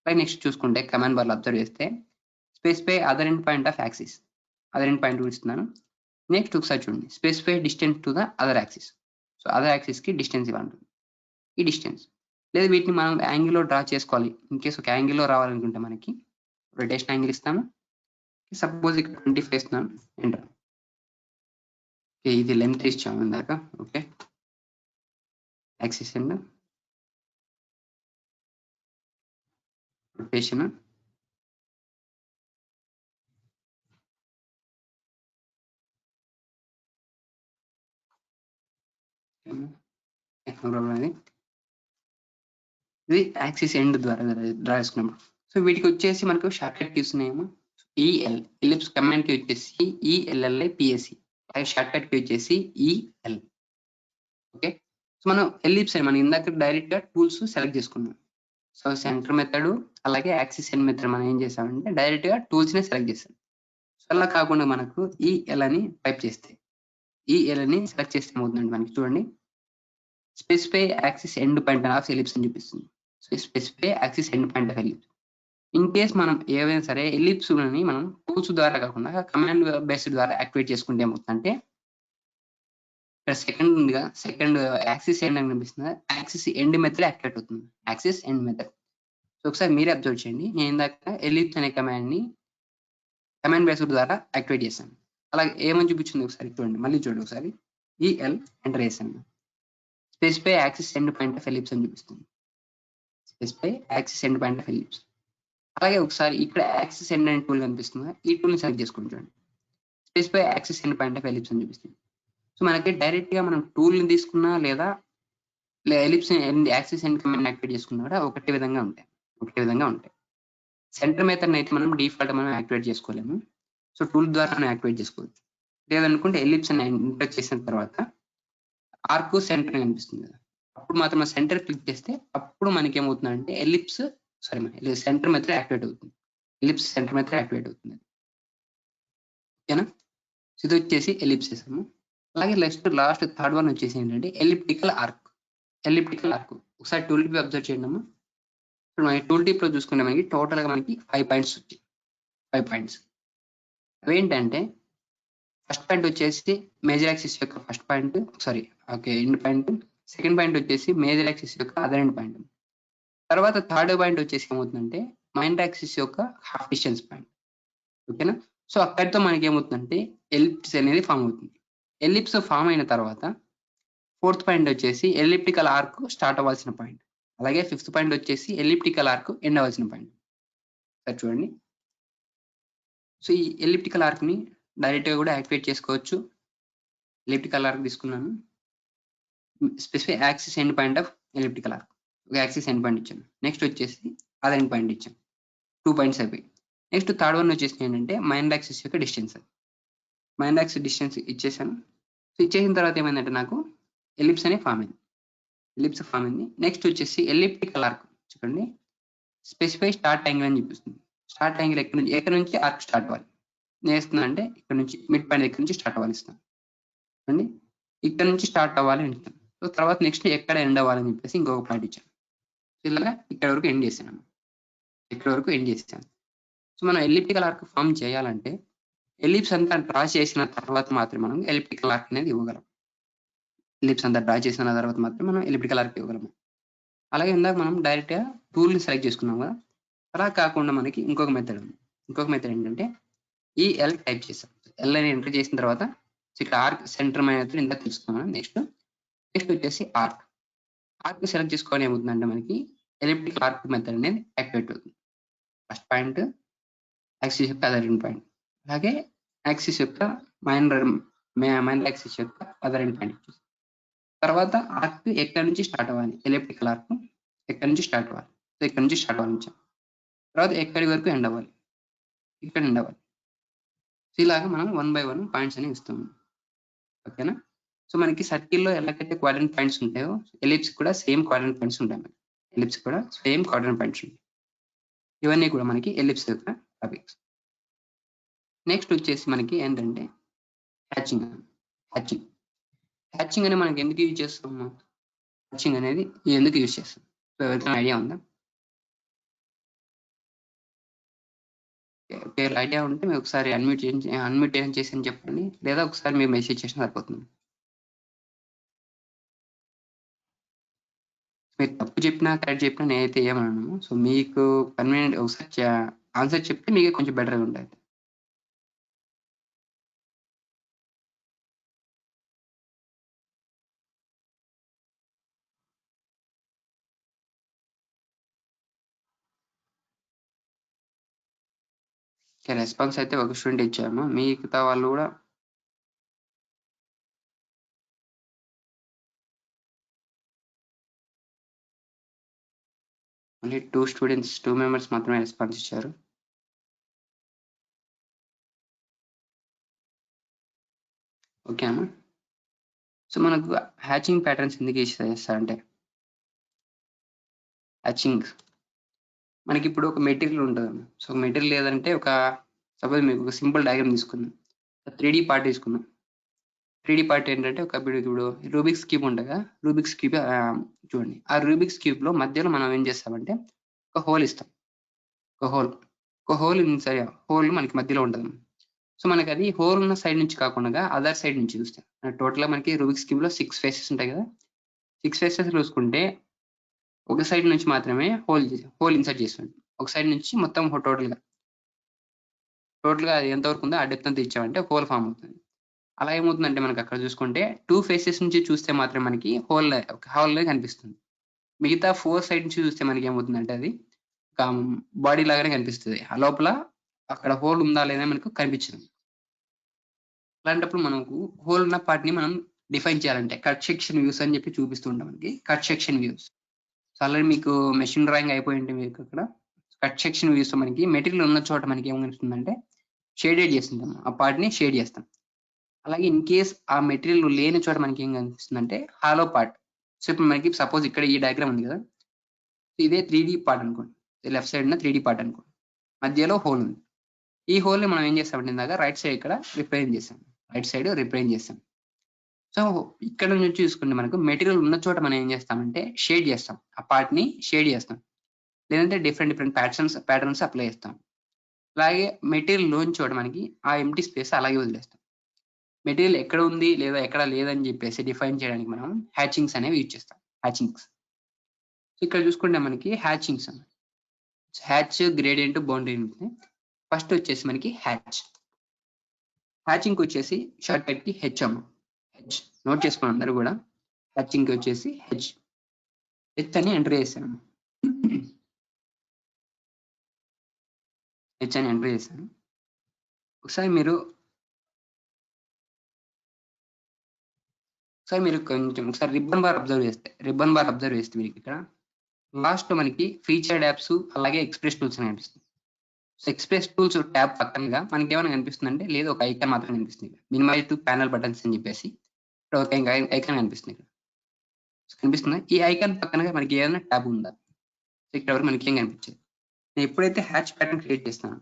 అలాగే నెక్స్ట్ చూసుకుంటే కమాండ్ బార్ లో అబ్జర్వ్ చేస్తే specify other end point of axis, other end point ఇస్తున్నాను. నెక్స్ట్ ఒకసారి చూడండి, specify distance to the other axis. So other axis కి డిస్టెన్స్ ఇవ్వాలి. ఈ డిస్టెన్స్ లేదా వీటిని మనం యాంగిల్లో డ్రా చేసుకోవాలి. ఇన్ కేసు ఒక యాంగిల్లో రావాలనుకుంటే మనకి రొటేషన్ యాంగిల్ ఇస్తాము. సపోజ్ ఇక్కడ 25 ఇస్తున్నాను, ఎంటర్. ఓకే, ఇది లెంత్ ఇచ్చాము ఇందాక. Okay, axis and rotation. ఇది యాక్సిస్ ఎండ్ ద్వారా డ్రా చేసుకున్నాము. సో వీటికి వచ్చేసి మనకు షార్ట్ కట్ కీస్ ఉన్నాయేమో. ఈఎల్ ఎలిప్స్ కమాండ్ కి వచ్చేసి ఈఎల్ఎల్ఐ పిఎస్సి, అలాగే షార్ట్ కట్ కి వచ్చేసి ఈఎల్. ఓకే, సో మనం ఎలిప్స్ అని మనం ఇందాక డైరెక్ట్ గా టూల్స్ సెలెక్ట్ చేసుకున్నాం. సో సెంటర్ మెథడ్ అలాగే యాక్సిస్ ఎండ్ మెథడ్ మనం ఏం చేసామంటే డైరెక్ట్ గా టూల్స్ ని సెలెక్ట్ చేసాం. సో అలా కాకుండా మనకు ఈఎల్ అని టైప్ చేస్తే ఈఎల్ అని సెలెక్ట్ చేస్తే ఏమవుతుందంటే మనకి చూడండి, specify axis end point of ellipse అని చూపిస్తుంది. So specify axis end point of ellipse. In case మనం ఏవైనా సరే ఎలిప్స్ ని మనం టూల్స్ ద్వారా కాకుండా కమాండ్ బేస్డ్ ద్వారా యాక్టివేట్ చేసుకుంటే ఏమవుతుందంటే ఇక్కడ సెకండ్ ఉందిగా, సెకండ్ యాక్సిస్ ఎండ్ అని కనిపిస్తుంది, యాక్సిస్ ఎండ్ మెథడ్ యాక్టివేట్ అవుతుంది. Axis end method. సో ఒకసారి మీరే అబ్జర్వ్ చేయండి, నేను ఇందాక ఎలిప్స్ అనే కమాండ్ ని కమాండ్ బేస్డ్ ద్వారా యాక్టివేట్ చేశాను. అలాగే ఏమని చూపించింది ఒకసారి చూడండి, మళ్ళీ చూడండి ఒకసారి. ఈఎల్ ఎంటర్ చేశాను. Specify axis end point of ellipse అని చూపిస్తుంది. Specify axis end point of ellipse. అలాగే ఒకసారి ఇక్కడ యాక్సిస్ ఎండ్ అనే టూల్ కనిపిస్తుంది, ఈ టూల్ ని సెలెక్ట్ చేసుకుని చూడండి, specify axis end point of ellipse అని చూపిస్తుంది. సో మనకి డైరెక్ట్ గా మనం టూల్ ని తీసుకున్నా లేదా ellipse axis end command activate చేసుకున్నా కూడా ఒకటే విధంగా ఉంటాయి. సెంటర్ మెథడ్ అయితే మనం డిఫాల్ట్ మనం యాక్టివేట్ చేసుకోలేము. సో టూల్ ద్వారా మనం యాక్టివేట్ చేసుకోవచ్చు. లేదనుకుంటే ఎలిప్స్ అని ఎంటర్ చేసిన తర్వాత ఆర్క్ సెంటర్ కనిపిస్తుంది కదా, అప్పుడు మాత్రం సెంటర్ క్లిక్ చేస్తే అప్పుడు మనకి ఏమవుతుందంటే సెంటర్ మెథడ్ యాక్టివేట్ అవుతుంది. ఎలిప్స్ సెంటర్ మెథడ్ యాక్టివేట్ అవుతుంది. ఓకేనా? ఇది వచ్చేసి ఎలిప్స్ చేసాము. అలాగే లాస్ట్ థర్డ్ వన్ వచ్చేసి ఏంటంటే ఎలిప్టికల్ ఆర్క్. ఒకసారి టూల్ టిప్ అబ్జర్వ్ చేయండి అమ్మా. ఇప్పుడు మనకి టూల్ టిప్ లో చూసుకుంటే మనకి టోటల్ గా మనకి 5 పాయింట్స్ వచ్చాయి. 5 పాయింట్స్ అవేంటంటే ఫస్ట్ పాయింట్ వచ్చేసి మేజర్ యాక్సిస్ యొక్క first point end point. Second point వచ్చేసి మేజర్ యాక్సిస్ యొక్క అదర్ ఎండ్ పాయింట్. తర్వాత థర్డ్ పాయింట్ వచ్చేసి ఏమవుతుందంటే మైనర్ యాక్సిస్ యొక్క హాఫ్ డిస్టెన్స్ పాయింట్. ఓకేనా? సో అక్కడితో మనకి ఏమవుతుందంటే ఎలిప్స్ అనేది ఫామ్ అవుతుంది. ఎలిప్స్ ఫామ్ అయిన తర్వాత ఫోర్త్ పాయింట్ వచ్చేసి ఎలిప్టికల్ ఆర్క్ స్టార్ట్ అవ్వాల్సిన పాయింట్. అలాగే ఫిఫ్త్ పాయింట్ వచ్చేసి ఎలిప్టికల్ ఆర్క్ ఎండ్ అవ్వాల్సిన పాయింట్. సరే చూడండి. సో ఈ ఎలిప్టికల్ ఆర్క్ ని డైరెక్ట్ గా కూడా యాక్టివేట్ చేసుకోవచ్చు. ఎలిప్టికల్ ఆర్క్ తీసుకున్నాను. Specific axis end point of elliptical arc. ఒక యాక్సిస్ ఎండ్ పాయింట్ ఇచ్చాను. నెక్స్ట్ వచ్చేసి అదర్ ఎండ్ పాయింట్ ఇచ్చాను. 2 పాయింట్స్ అయిపోయి. నెక్స్ట్ థర్డ్ వన్ వచ్చేసి ఏంటంటే మైనర్ యాక్సిస్ యొక్క డిస్టెన్స్. మైనర్ యాక్సిస్ డిస్టెన్స్ ఇచ్చేసాను. సో ఇచ్చేసిన తర్వాత ఏమైందంటే నాకు ఎలిప్స్ అనేది ఫామ్ అయింది. ఎలిప్స్ ఫామ్ అయింది. నెక్స్ట్ వచ్చేసి ఎలిప్టికల్ ఆర్క్ చూడండి. స్పెసిఫై స్టార్ట్ యాంగిల్ అని చూపిస్తుంది. స్టార్ట్ యాంగిల్ ఎక్కడి నుంచి ఆర్క్ స్టార్ట్ అవ్వాలి. నేను వేస్తున్నా అంటే ఇక్కడ నుంచి మిడ్ పాయింట్ దగ్గర నుంచి స్టార్ట్ అవ్వాలి ఇస్తాను. చూడండి ఇక్కడ నుంచి స్టార్ట్ అవ్వాలి అంటాను. సో తర్వాత నెక్స్ట్ ఎక్కడ ఎండ్ అవ్వాలని చెప్పేసి ఇంకొక పాయింట్ ఇచ్చాను. ఇలాగా ఇక్కడ వరకు ఎండ్ చేశాను. ఇక్కడ వరకు ఎండ్ చేశాను. సో మనం ఎలిప్టికల్ ఆర్క్ ఫామ్ చేయాలంటే ఎలిప్స్ అంతా డ్రా చేసిన తర్వాత మాత్రమే మనం ఎలిప్టికల్ ఆర్క్ అనేది ఇవ్వగలం. ఎలిప్స్ అంతా డ్రా చేసిన తర్వాత మాత్రమే మనం ఎలిప్టికల్ ఆర్క్ ఇవ్వగలము. అలాగే ఇందాక మనం డైరెక్ట్ గా టూల్ ని సెలెక్ట్ చేసుకున్నాం కదా. అలా కాకుండా మనకి ఇంకొక మెథడ్ ఉంది. ఇంకొక మెథడ్ ఏంటంటే ఈ ఎల్ టైప్ చేసాం. ఎల్ అని ఎంటర్ చేసిన తర్వాత ఇక్కడ ఆర్క్ సెంటర్ మెథడ్ ఇందాక తెలుసుకున్నాం. నెక్స్ట్ వచ్చేసి ఆర్క్. ఆర్క్ సెలెక్ట్ చేసుకోవాలి ఏమవుతుందంటే మనకి ఎలిప్టికల్ ఆర్క్ మెథడ్ అనేది యాక్టివేట్ అవుతుంది. ఫస్ట్ పాయింట్ యాక్సిస్ యొక్క అదర్ ఎండ్ పాయింట్. అలాగే యాక్సిస్ యొక్క మైనర్ యాక్సిస్ యొక్క అదర్ ఎండ్ పాయింట్. తర్వాత ఆర్క్ ఎక్కడి నుంచి స్టార్ట్ అవ్వాలి. ఎలిప్టికల్ ఆర్క్ ఎక్కడి నుంచి స్టార్ట్ అవ్వాలి. సో ఇక్కడ నుంచి స్టార్ట్ అవ్వాలి. తర్వాత ఎక్కడి వరకు ఎండ్ అవ్వాలి. ఇక్కడ ఎండ్ అవ్వాలి. సో ఇలాగా మనం 1 by 1 పాయింట్స్ అని ఇస్తాము. ఓకేనా? సో మనకి సర్కిల్లో ఎలాగైతే క్వాడ్రంట్ పాయింట్స్ ఉంటాయో ఎలిప్స్ కూడా సేమ్ క్వాడ్రంట్ పాయింట్స్ ఉంటాయి. మనకి ఎలిప్స్ కూడా సేమ్ క్వాడ్రంట్ పాయింట్స్ ఉంటాయి. ఇవన్నీ కూడా మనకి ఎలిప్స్ యొక్క టాపిక్స్. నెక్స్ట్ వచ్చేసి మనకి ఏంటంటే హ్యాచింగ్. హ్యాచింగ్ అనేది మనకి ఎందుకు యూజ్ చేస్తాము? హ్యాచింగ్ అనేది ఎందుకు యూజ్ చేస్తాం? సో ఎవరికైనా ఐడియా ఉందా? ఐడియా ఉంటే మీరు ఒకసారి అన్మ్యూట్ చేసి అని చెప్పండి, లేదా ఒకసారి మీరు మెసేజ్ చేసిన సరిపోతుంది. మీరు తప్పు చెప్పినా కరెక్ట్ చెప్పినా నేనైతే ఏమన్నాను. సో మీకు కన్వీనియంట్ ఒకసారి ఆన్సర్ చెప్తే మీకు కొంచెం బెటర్గా ఉంటుంది. రెస్పాన్స్ అయితే ఒక స్టూడెంట్ ఇచ్చాము. మిగతా వాళ్ళు కూడా ఓన్లీ 2 మెంబర్స్ మాత్రమే రెస్పాన్స్ ఇచ్చారు. ఓకే అమ్మా. సో మనకు హ్యాచింగ్ ప్యాటర్న్స్ ఎందుకు చేస్తారంటే హ్యాచింగ్ మనకి ఇప్పుడు ఒక మెటీరియల్ ఉంటుంది. సో మెటీరియల్ లేదంటే సపోజ్ మీకు ఒక సింపుల్ డయాగ్రామ్ తీసుకుందాం. 3D పార్ట్ తీసుకుందాం. 3D పార్ట్ ఏంటంటే ఇప్పుడు రూబిక్స్ క్యూబ్ ఉంటుంది కదా. రూబిక్స్ క్యూబ్ చూడండి. ఆ రూబిక్స్ క్యూబ్ లో మధ్యలో మనం ఏం చేస్తామంటే ఒక హోల్ ఇస్తాం. ఒక హోల్ మనకి మధ్యలో ఉంటుంది. సో మనకి అది హోల్ ఉన్న సైడ్ నుంచి కాకుండా అదర్ సైడ్ నుంచి చూస్తాం. టోటల్ గా మనకి రూబిక్స్ క్యూబ్ లో 6 ఫేసెస్ ఉంటాయి కదా. 6 ఫేసెస్ చూసుకుంటే ఒక సైడ్ నుంచి మాత్రమే హోల్ ఇన్సర్ట్ చేస్తుంది. ఒక సైడ్ నుంచి మొత్తం టోటల్ గా అది ఎంతవరకు ఉందో ఆ డెప్త్ అంతా ఇచ్చామంటే హోల్ ఫామ్ అవుతుంది. అలా ఏమవుతుందంటే మనకి అక్కడ చూసుకుంటే 2 ఫేసెస్ నుంచి చూస్తే మాత్రం మనకి హోల్ కనిపిస్తుంది. మిగతా 4 సైడ్ నుంచి చూస్తే మనకి ఏమవుతుందంటే అది ఒక బాడీ లాగానే కనిపిస్తుంది. ఆ లోపల అక్కడ హోల్ ఉందా లేదా మనకు కనిపించదు. అలాంటప్పుడు మనకు హోల్ ఉన్న పార్ట్ ని మనం డిఫైన్ చేయాలంటే కట్ సెక్షన్ వ్యూస్ అని చెప్పి చూపిస్తుంటాం. మనకి cut section views. So already మీకు మెషిన్ డ్రాయింగ్ అయిపోయింది. మీకు అక్కడ కట్ సెక్షన్ వ్యూస్ మనకి మెటీరియల్ ఉన్న చోట మనకి ఏమనిపిస్తుందంటే షేడెడ్ చేస్తుంటాం. ఆ పార్ట్ ని షేడ్ చేస్తాం. అలాగే ఇన్ కేస్ ఆ మెటీరియల్ లేని చోట మనకి ఏం కనిపిస్తుందంటే హాలో పార్ట్. సో ఇప్పుడు మనకి సపోజ్ ఇక్కడ ఈ డయాగ్రామ్ ఉంది కదా. ఇదే 3D పార్ట్ అనుకోండి. లెఫ్ట్ సైడ్ ఉన్న 3D పార్ట్ అనుకోండి. మధ్యలో హోల్ ఉంది. ఈ హోల్ ని మనం ఏం చేస్తామంటే ఇందాక రైట్ సైడ్ ఇక్కడ రిప్రజెంట్ చేస్తాం. సో ఇక్కడ నుంచి చూసుకుంటే మనకు మెటీరియల్ ఉన్న చోట మనం ఏం చేస్తామంటే షేడ్ చేస్తాం. ఆ పార్ట్ ని షేడ్ చేస్తాం. లేదంటే డిఫరెంట్ ప్యాటర్న్స్ అప్లై చేస్తాం. అలాగే మెటీరియల్ లోని చోట మనకి ఆ ఎంటీ స్పేస్ అలాగే వదిలేస్తాం. మెటీరియల్ ఎక్కడ ఉంది లేదా ఎక్కడ లేదని చెప్పేసి డిఫైన్ చేయడానికి మనం హ్యాచింగ్స్ అనేవి యూజ్ చేస్తాం. హ్యాచింగ్స్. సో ఇక్కడ చూసుకుంటే మనకి హ్యాచింగ్స్ అన్నమాట. హ్యాచ్, గ్రేడియంట్, బౌండరీ ఉంటుంది. ఫస్ట్ వచ్చేసి మనకి హ్యాచ్. హ్యాచింగ్ వచ్చేసి షార్ట్ కట్ కి హెచ్ అమ్మ. హెచ్ నోట్ చేసుకోండి అందరూ కూడా. హ్యాచింగ్ వచ్చేసి హెచ్. హెచ్ అని ఎంటర్ చేశాను. హెచ్ అని ఎంటర్ చేశాను. ఒకసారి మీరు కొంచెం ఒకసారి రిబ్బన్ బార్ అబ్జర్వ్ చేస్తే మీకు ఇక్కడ లాస్ట్ లో మనకి ఫీచర్డ్ యాప్స్ అలాగే ఎక్స్ప్రెస్ టూల్స్ అని కనిపిస్తుంది. సో ఎక్స్ప్రెస్ టూల్స్ ట్యాబ్ పక్కనగా మనకి ఏమైనా కనిపిస్తుంది అంటే లేదు ఒక ఐకాన్ మాత్రం కనిపిస్తుంది. మినిమైజ్ టు ప్యానల్ బటన్స్ అని చెప్పేసి ఇక్కడ ఒక ఐకాన్ కనిపిస్తుంది. ఇక్కడ కనిపిస్తుందా? ఈ ఐకాన్ పక్కనగా మనకి ఏదైనా ట్యాబ్ ఉందా? సో ఇక్కడ వరకు మనకి ఏం కనిపించదు. నేను ఎప్పుడైతే హ్యాచ్ ప్యాటర్న్ క్రియేట్ చేస్తాను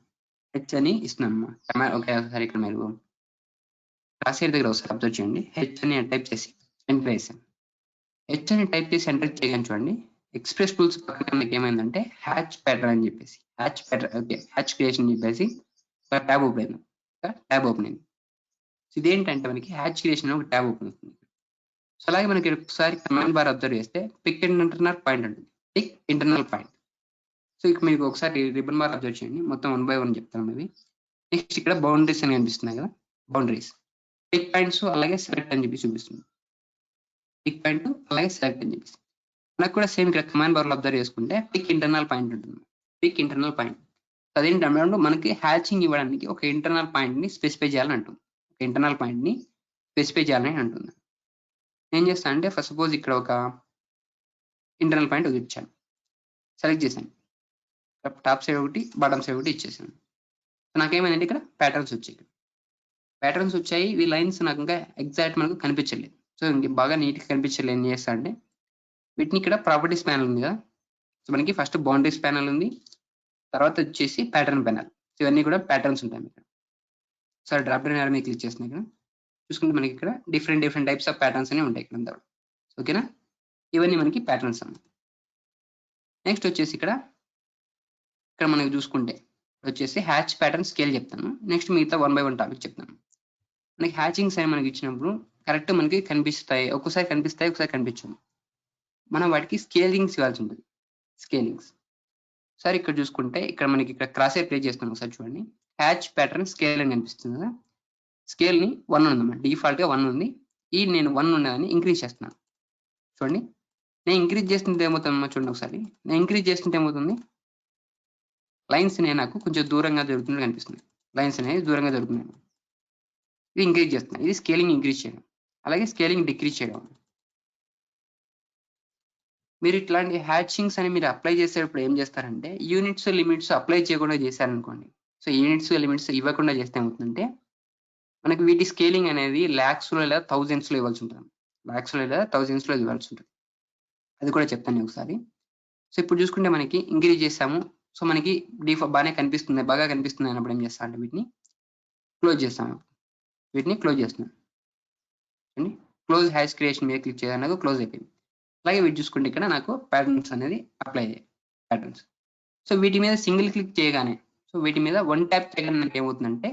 హెచ్ అని ఇస్తున్నాను అమ్మా. ఒకసారి ఇక్కడ మీరు రాసేర్ దగ్గర ఒకసారి అబ్జర్వ్ చేయండి. హెచ్ అని టైప్ చేసి ఎంటర్ చేశాను. హెచ్ అని టైప్ చేసి ఎంటర్ చేయగానే చూడండి ఎక్స్ప్రెస్ టూల్స్ పక్కన మనకి ఏమైందంటే హ్యాచ్ ప్యాటర్న్ అని చెప్పేసి హ్యాచ్ క్రియేషన్ అని చెప్పేసి ఒక ట్యాబ్ ఓపెన్ అయింది. ఇదేంటంటే మనకి హ్యాచ్ క్రియేషన్ ఒక ట్యాబ్ ఓపెన్ అవుతుంది. సో అలాగే మనకి ఒకసారి కమాండ్ బార్ అబ్జర్వ్ చేస్తే పిక్ ఇంటర్నల్ పాయింట్ ఉంటుంది. Pick internal point. సో ఇక్కడ మీకు ఒకసారి రిబ్బన్ బార్ అబ్జర్వ్ చేయండి. మొత్తం 1 by 1 చెప్తాను ఇవి. నెక్స్ట్ ఇక్కడ బౌండరీస్ అని కనిపిస్తున్నాయి కదా, బౌండరీస్. పిక్ పాయింట్స్ అలాగే సెలెక్ట్ అని చెప్పి చూపిస్తుంది. పిక్ పాయింట్ అలాగే సెలెక్ట్ అని చెప్పేసి మనకు కూడా సేమ్ ఇక్కడ కమాండ్ బార్ లో అబ్జర్వ్ చేసుకుంటే పిక్ ఇంటర్నల్ పాయింట్ ఉంటుంది. పిక్ ఇంటర్నల్ పాయింట్ అదేంటంటే మనకి హ్యాచింగ్ ఇవ్వడానికి ఒక ఇంటర్నల్ పాయింట్ ని స్పెసిఫై చేయాలని అంటుంది. ఒక ఇంటర్నల్ పాయింట్ ని స్పెసిఫై చేయాలని అంటుంది. ఏం చేస్తాను అంటే ఫస్ట్ సపోజ్ ఇక్కడ ఒక ఇంటర్నల్ పాయింట్ ఇచ్చాను, సెలెక్ట్ చేశాను. టాప్ సైడ్ ఒకటి బాటమ్ సైడ్ ఒకటి ఇచ్చేసాను. నాకేమైందంటే ఇక్కడ ప్యాటర్న్స్ వచ్చాయి. ప్యాటర్న్స్ వచ్చాయి. ఈ లైన్స్ నాకు ఇంకా ఎగ్జాక్ట్ మనకు కనిపించలేదు. సో ఇంక బాగా నీట్గా కనిపించలేదు. ఏం చేస్తా అంటే వీటిని ఇక్కడ ప్రాపర్టీస్ ప్యానల్ ఉంది కదా, సో మనకి ఫస్ట్ బౌండరీస్ ప్యానల్ ఉంది, తర్వాత వచ్చేసి ప్యాటర్న్ ప్యానల్. సో ఇవన్నీ కూడా ప్యాటర్న్స్ ఉంటాయి ఇక్కడ. సో డ్రాప్ డౌన్ యారో మీద క్లిక్ చేస్తున్నాయి ఇక్కడ చూసుకుంటే మనకి ఇక్కడ డిఫరెంట్ టైప్స్ ఆఫ్ ప్యాటర్న్స్ అనేవి ఉంటాయి ఇక్కడ అంతా. ఓకేనా, ఇవన్నీ మనకి ప్యాటర్న్స్ అన్నమాట. నెక్స్ట్ వచ్చేసి ఇక్కడ మనకి చూసుకుంటే వచ్చేసి హ్యాచ్ ప్యాటర్న్ స్కేల్ చెప్తాను. నెక్స్ట్ మిగతా 1 by 1 టాపిక్ చెప్తాను. మనకి హ్యాచింగ్స్ అని మనకి ఇచ్చినప్పుడు కరెక్ట్ మనకి కనిపిస్తాయి, ఒక్కోసారి కనిపిస్తాయి, ఒకసారి కనిపించవు. మనం వాటికి స్కేలింగ్స్ ఇవ్వాల్సి ఉంటుంది. స్కేలింగ్స్ సార్ ఇక్కడ చూసుకుంటే ఇక్కడ మనకి ఇక్కడ క్రాస్ ఎయిర్ ప్లే చేస్తున్నాం. ఒకసారి చూడండి, హ్యాచ్ ప్యాటర్న్ స్కేల్ అని కనిపిస్తుంది కదా. స్కేల్ ని 1 ఉందన్నమాట, డిఫాల్ట్ గా 1 ఉంది. ఈ నేను 1 ఉన్నదాన్ని ఇంక్రీజ్ చేస్తున్నాను. చూడండి నేను ఇంక్రీజ్ చేస్తుంటే ఏమవుతుందమ్మా చూడండి ఒకసారి. నేను ఇంక్రీజ్ చేస్తుంటే ఏమవుతుంది, లైన్స్ అనేవి నాకు కొంచెం దూరంగా జరుగుతున్నట్టు కనిపిస్తుంది. లైన్స్ అనేవి దూరంగా జరుగుతున్నాయి. ఇది ఇంక్రీజ్ చేస్తున్నాను. ఇది స్కేలింగ్ ఇంక్రీజ్ చేయడం, అలాగే స్కేలింగ్ డిక్రీజ్ చేయడం. మీరు ఇట్లాంటి హ్యాచింగ్స్ అని మీరు అప్లై చేసేటప్పుడు ఏం చేస్తారంటే యూనిట్స్ లిమిట్స్ అప్లై చేయకుండా చేశారనుకోండి. సో యూనిట్స్ లిమిట్స్ ఇవ్వకుండా చేస్తే ఏమవుతుందంటే మనకి వీటి స్కేలింగ్ అనేది lakhs లో లేదా thousands లో ఇవ్వాల్సి ఉంటుంది. lakhs లో లేదా thousands లో ఇవ్వాల్సి ఉంటుంది. అది కూడా చెప్తాను ఒకసారి. సో ఇప్పుడు చూసుకుంటే మనకి ఇంక్రీజ్ చేసాము. సో మనకి బాగానే కనిపిస్తుంది, బాగా కనిపిస్తుంది అన్నప్పుడు ఏం చేస్తా అంటే వీటిని క్లోజ్ చేస్తాము. క్లోజ్ చేస్తున్నాం. చూడండి క్లోజ్ హ్యాష్ క్రియేషన్ మీద క్లిక్ చేయడానికి నాకు క్లోజ్ అయిపోయింది. అలాగే వీటి చూసుకుంటే ఇక్కడ నాకు ప్యాటర్న్స్ అనేది అప్లై అయ్యాయి. ప్యాటర్న్స్. సో వీటి మీద సింగిల్ క్లిక్ చేయగానే, సో వీటి మీద 1 ట్యాప్ చేయగానే మనకి ఏమవుతుందంటే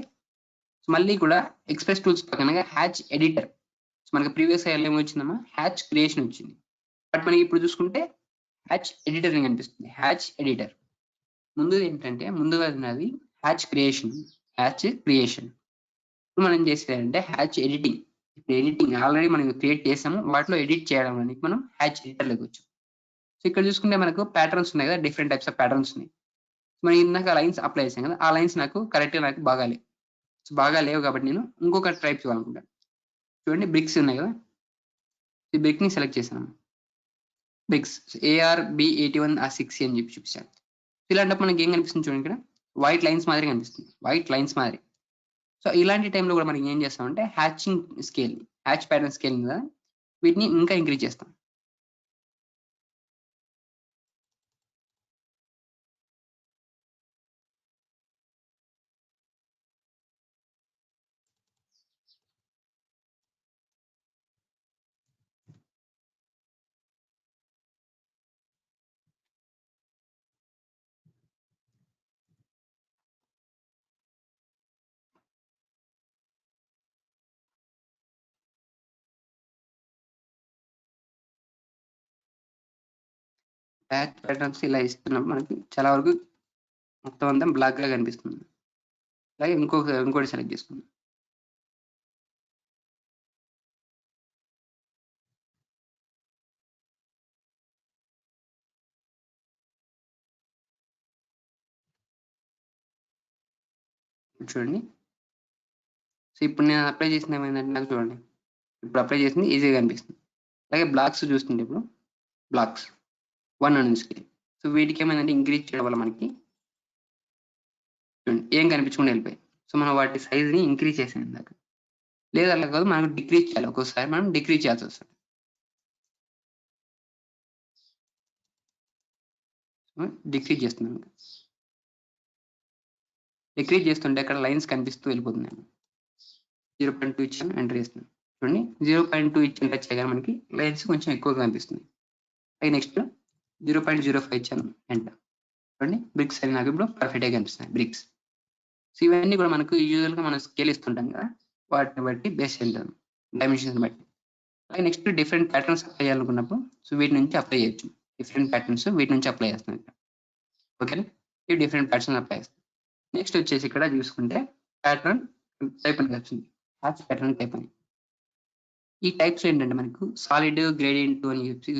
మళ్ళీ కూడా ఎక్స్ప్రెస్ టూల్స్ పక్కనగా హ్యాచ్ ఎడిటర్. సో మనకి ప్రీవియస్ ఇయర్ ఏమొచ్చిందమ్మా, హ్యాచ్ క్రియేషన్ వచ్చింది. బట్ మనకి ఇప్పుడు చూసుకుంటే హ్యాచ్ ఎడిటర్ అని కనిపిస్తుంది. హ్యాచ్ ఎడిటర్ ముందు ఏంటంటే ముందుగా ఉన్నది హ్యాచ్ క్రియేషన్. ఇప్పుడు మనం చేసేది అంటే హ్యాచ్ ఎడిటింగ్. ఇప్పుడు ఎడిటింగ్ ఆల్రెడీ మనం క్రియేట్ చేసాము, వాటిలో ఎడిట్ చేయడం అనేది మనం హ్యాచ్ ఎడిటర్లోకి వచ్చాం. సో ఇక్కడ చూసుకుంటే మనకు ప్యాటర్న్స్ ఉన్నాయి కదా, డిఫరెంట్ టైప్స్ ఆఫ్ ప్యాటర్న్స్ ఉన్నాయి. మనం ఇందాక లైన్స్ అప్లై చేసాం కదా, ఆ లైన్స్ నాకు కరెక్ట్గా నాకు బాగాలేవు. సో బాగా లేవు కాబట్టి నేను ఇంకొక టైప్ ఇవ్వాలనుకుంటాను. చూడండి బ్రిక్స్ ఉన్నాయి కదా, ఈ బ్రిక్ ని సెలెక్ట్ చేశాను. బ్రిక్స్ ARB81R6 అని చెప్పి చూపించాను. ఇలాంటప్పుడు మనకి ఏం కనిపిస్తుంది చూడండి, ఇక్కడ వైట్ లైన్స్ మాదిరి కనిపిస్తుంది. వైట్ లైన్స్ మాదిరి. సో ఇలాంటి టైంలో కూడా మనం ఏం చేస్తామంటే హ్యాచ్ ప్యాటర్న్ స్కేల్ కదా, వీటిని ఇంకా ఇంక్రీజ్ చేస్తాం. ప్యాచ్ ప్యాటర్న్స్ ఇలా ఇస్తున్నప్పుడు మనకి చాలా వరకు మొత్తం అంతా బ్లాక్ గా కనిపిస్తుంది. అలాగే ఇంకోటి సెలెక్ట్ చేసుకుందాం. చూడండి. సో ఇప్పుడు నేను అప్లై చేసిన ఏమైందంటే నాకు చూడండి, ఇప్పుడు అప్లై చేసింది ఈజీగా కనిపిస్తుంది. అలాగే బ్లాక్స్ చూస్తుంటే ఇప్పుడు బ్లాక్స్ 1 అని స్కేల్. సో వీటికి ఏమైందంటే ఇంక్రీజ్ చేయడం వల్ల మనకి చూడండి ఏం కనిపించకుండా వెళ్ళిపోయాయి. సో మనం వాటి సైజ్ని ఇంక్రీజ్ చేసాం ఇందాక. లేదా అలా కాదు, మనకు డిక్రీజ్ చేయాలి. ఒక్కోసారి మనం డిక్రీజ్ చేయాల్సి వస్తుంది. డిక్రీజ్ చేస్తున్నాను. డిక్రీజ్ చేస్తుంటే అక్కడ లైన్స్ కనిపిస్తూ వెళ్ళిపోతున్నాయి. 0.2 ఇచ్చాను, ఎంటర్ చేస్తున్నాను. చూడండి 0.2 ఇచ్చిన టచ్ చేయగానే మనకి లైన్స్ కొంచెం ఎక్కువగా కనిపిస్తుంది. అలాగే నెక్స్ట్ 0.05 ఇచ్చాను, ఎంటర్. చూడండి బ్రిక్స్ అవి నాకు ఇప్పుడు పర్ఫెక్ట్గా కనిపిస్తున్నాయి బ్రిక్స్. సో ఇవన్నీ కూడా మనకు యూజువల్గా మనం స్కేల్ ఇస్తుంటాం కదా, వాటిని బట్టి బేస్ చేద్దాం, డైమెన్షన్స్ బట్టి. అలాగే నెక్స్ట్ డిఫరెంట్ ప్యాటర్న్స్ అప్లై చేయాలనుకున్నప్పుడు సో వీటి నుంచి అప్లై చేయొచ్చు. డిఫరెంట్ ప్యాటర్న్స్ వీటి నుంచి అప్లై చేస్తున్నాం ఇక్కడ. ఓకేనా, ఇవి డిఫరెంట్ ప్యాటర్న్స్ అప్లై చేస్తాం. నెక్స్ట్ వచ్చేసి ఇక్కడ చూసుకుంటే ప్యాటర్న్ టైప్ అని వచ్చింది, ప్యాటర్న్ టైప్ అని. ఈ టైప్స్ ఏంటంటే మనకు సాలిడ్, గ్రేడియంట్ అని చెప్పి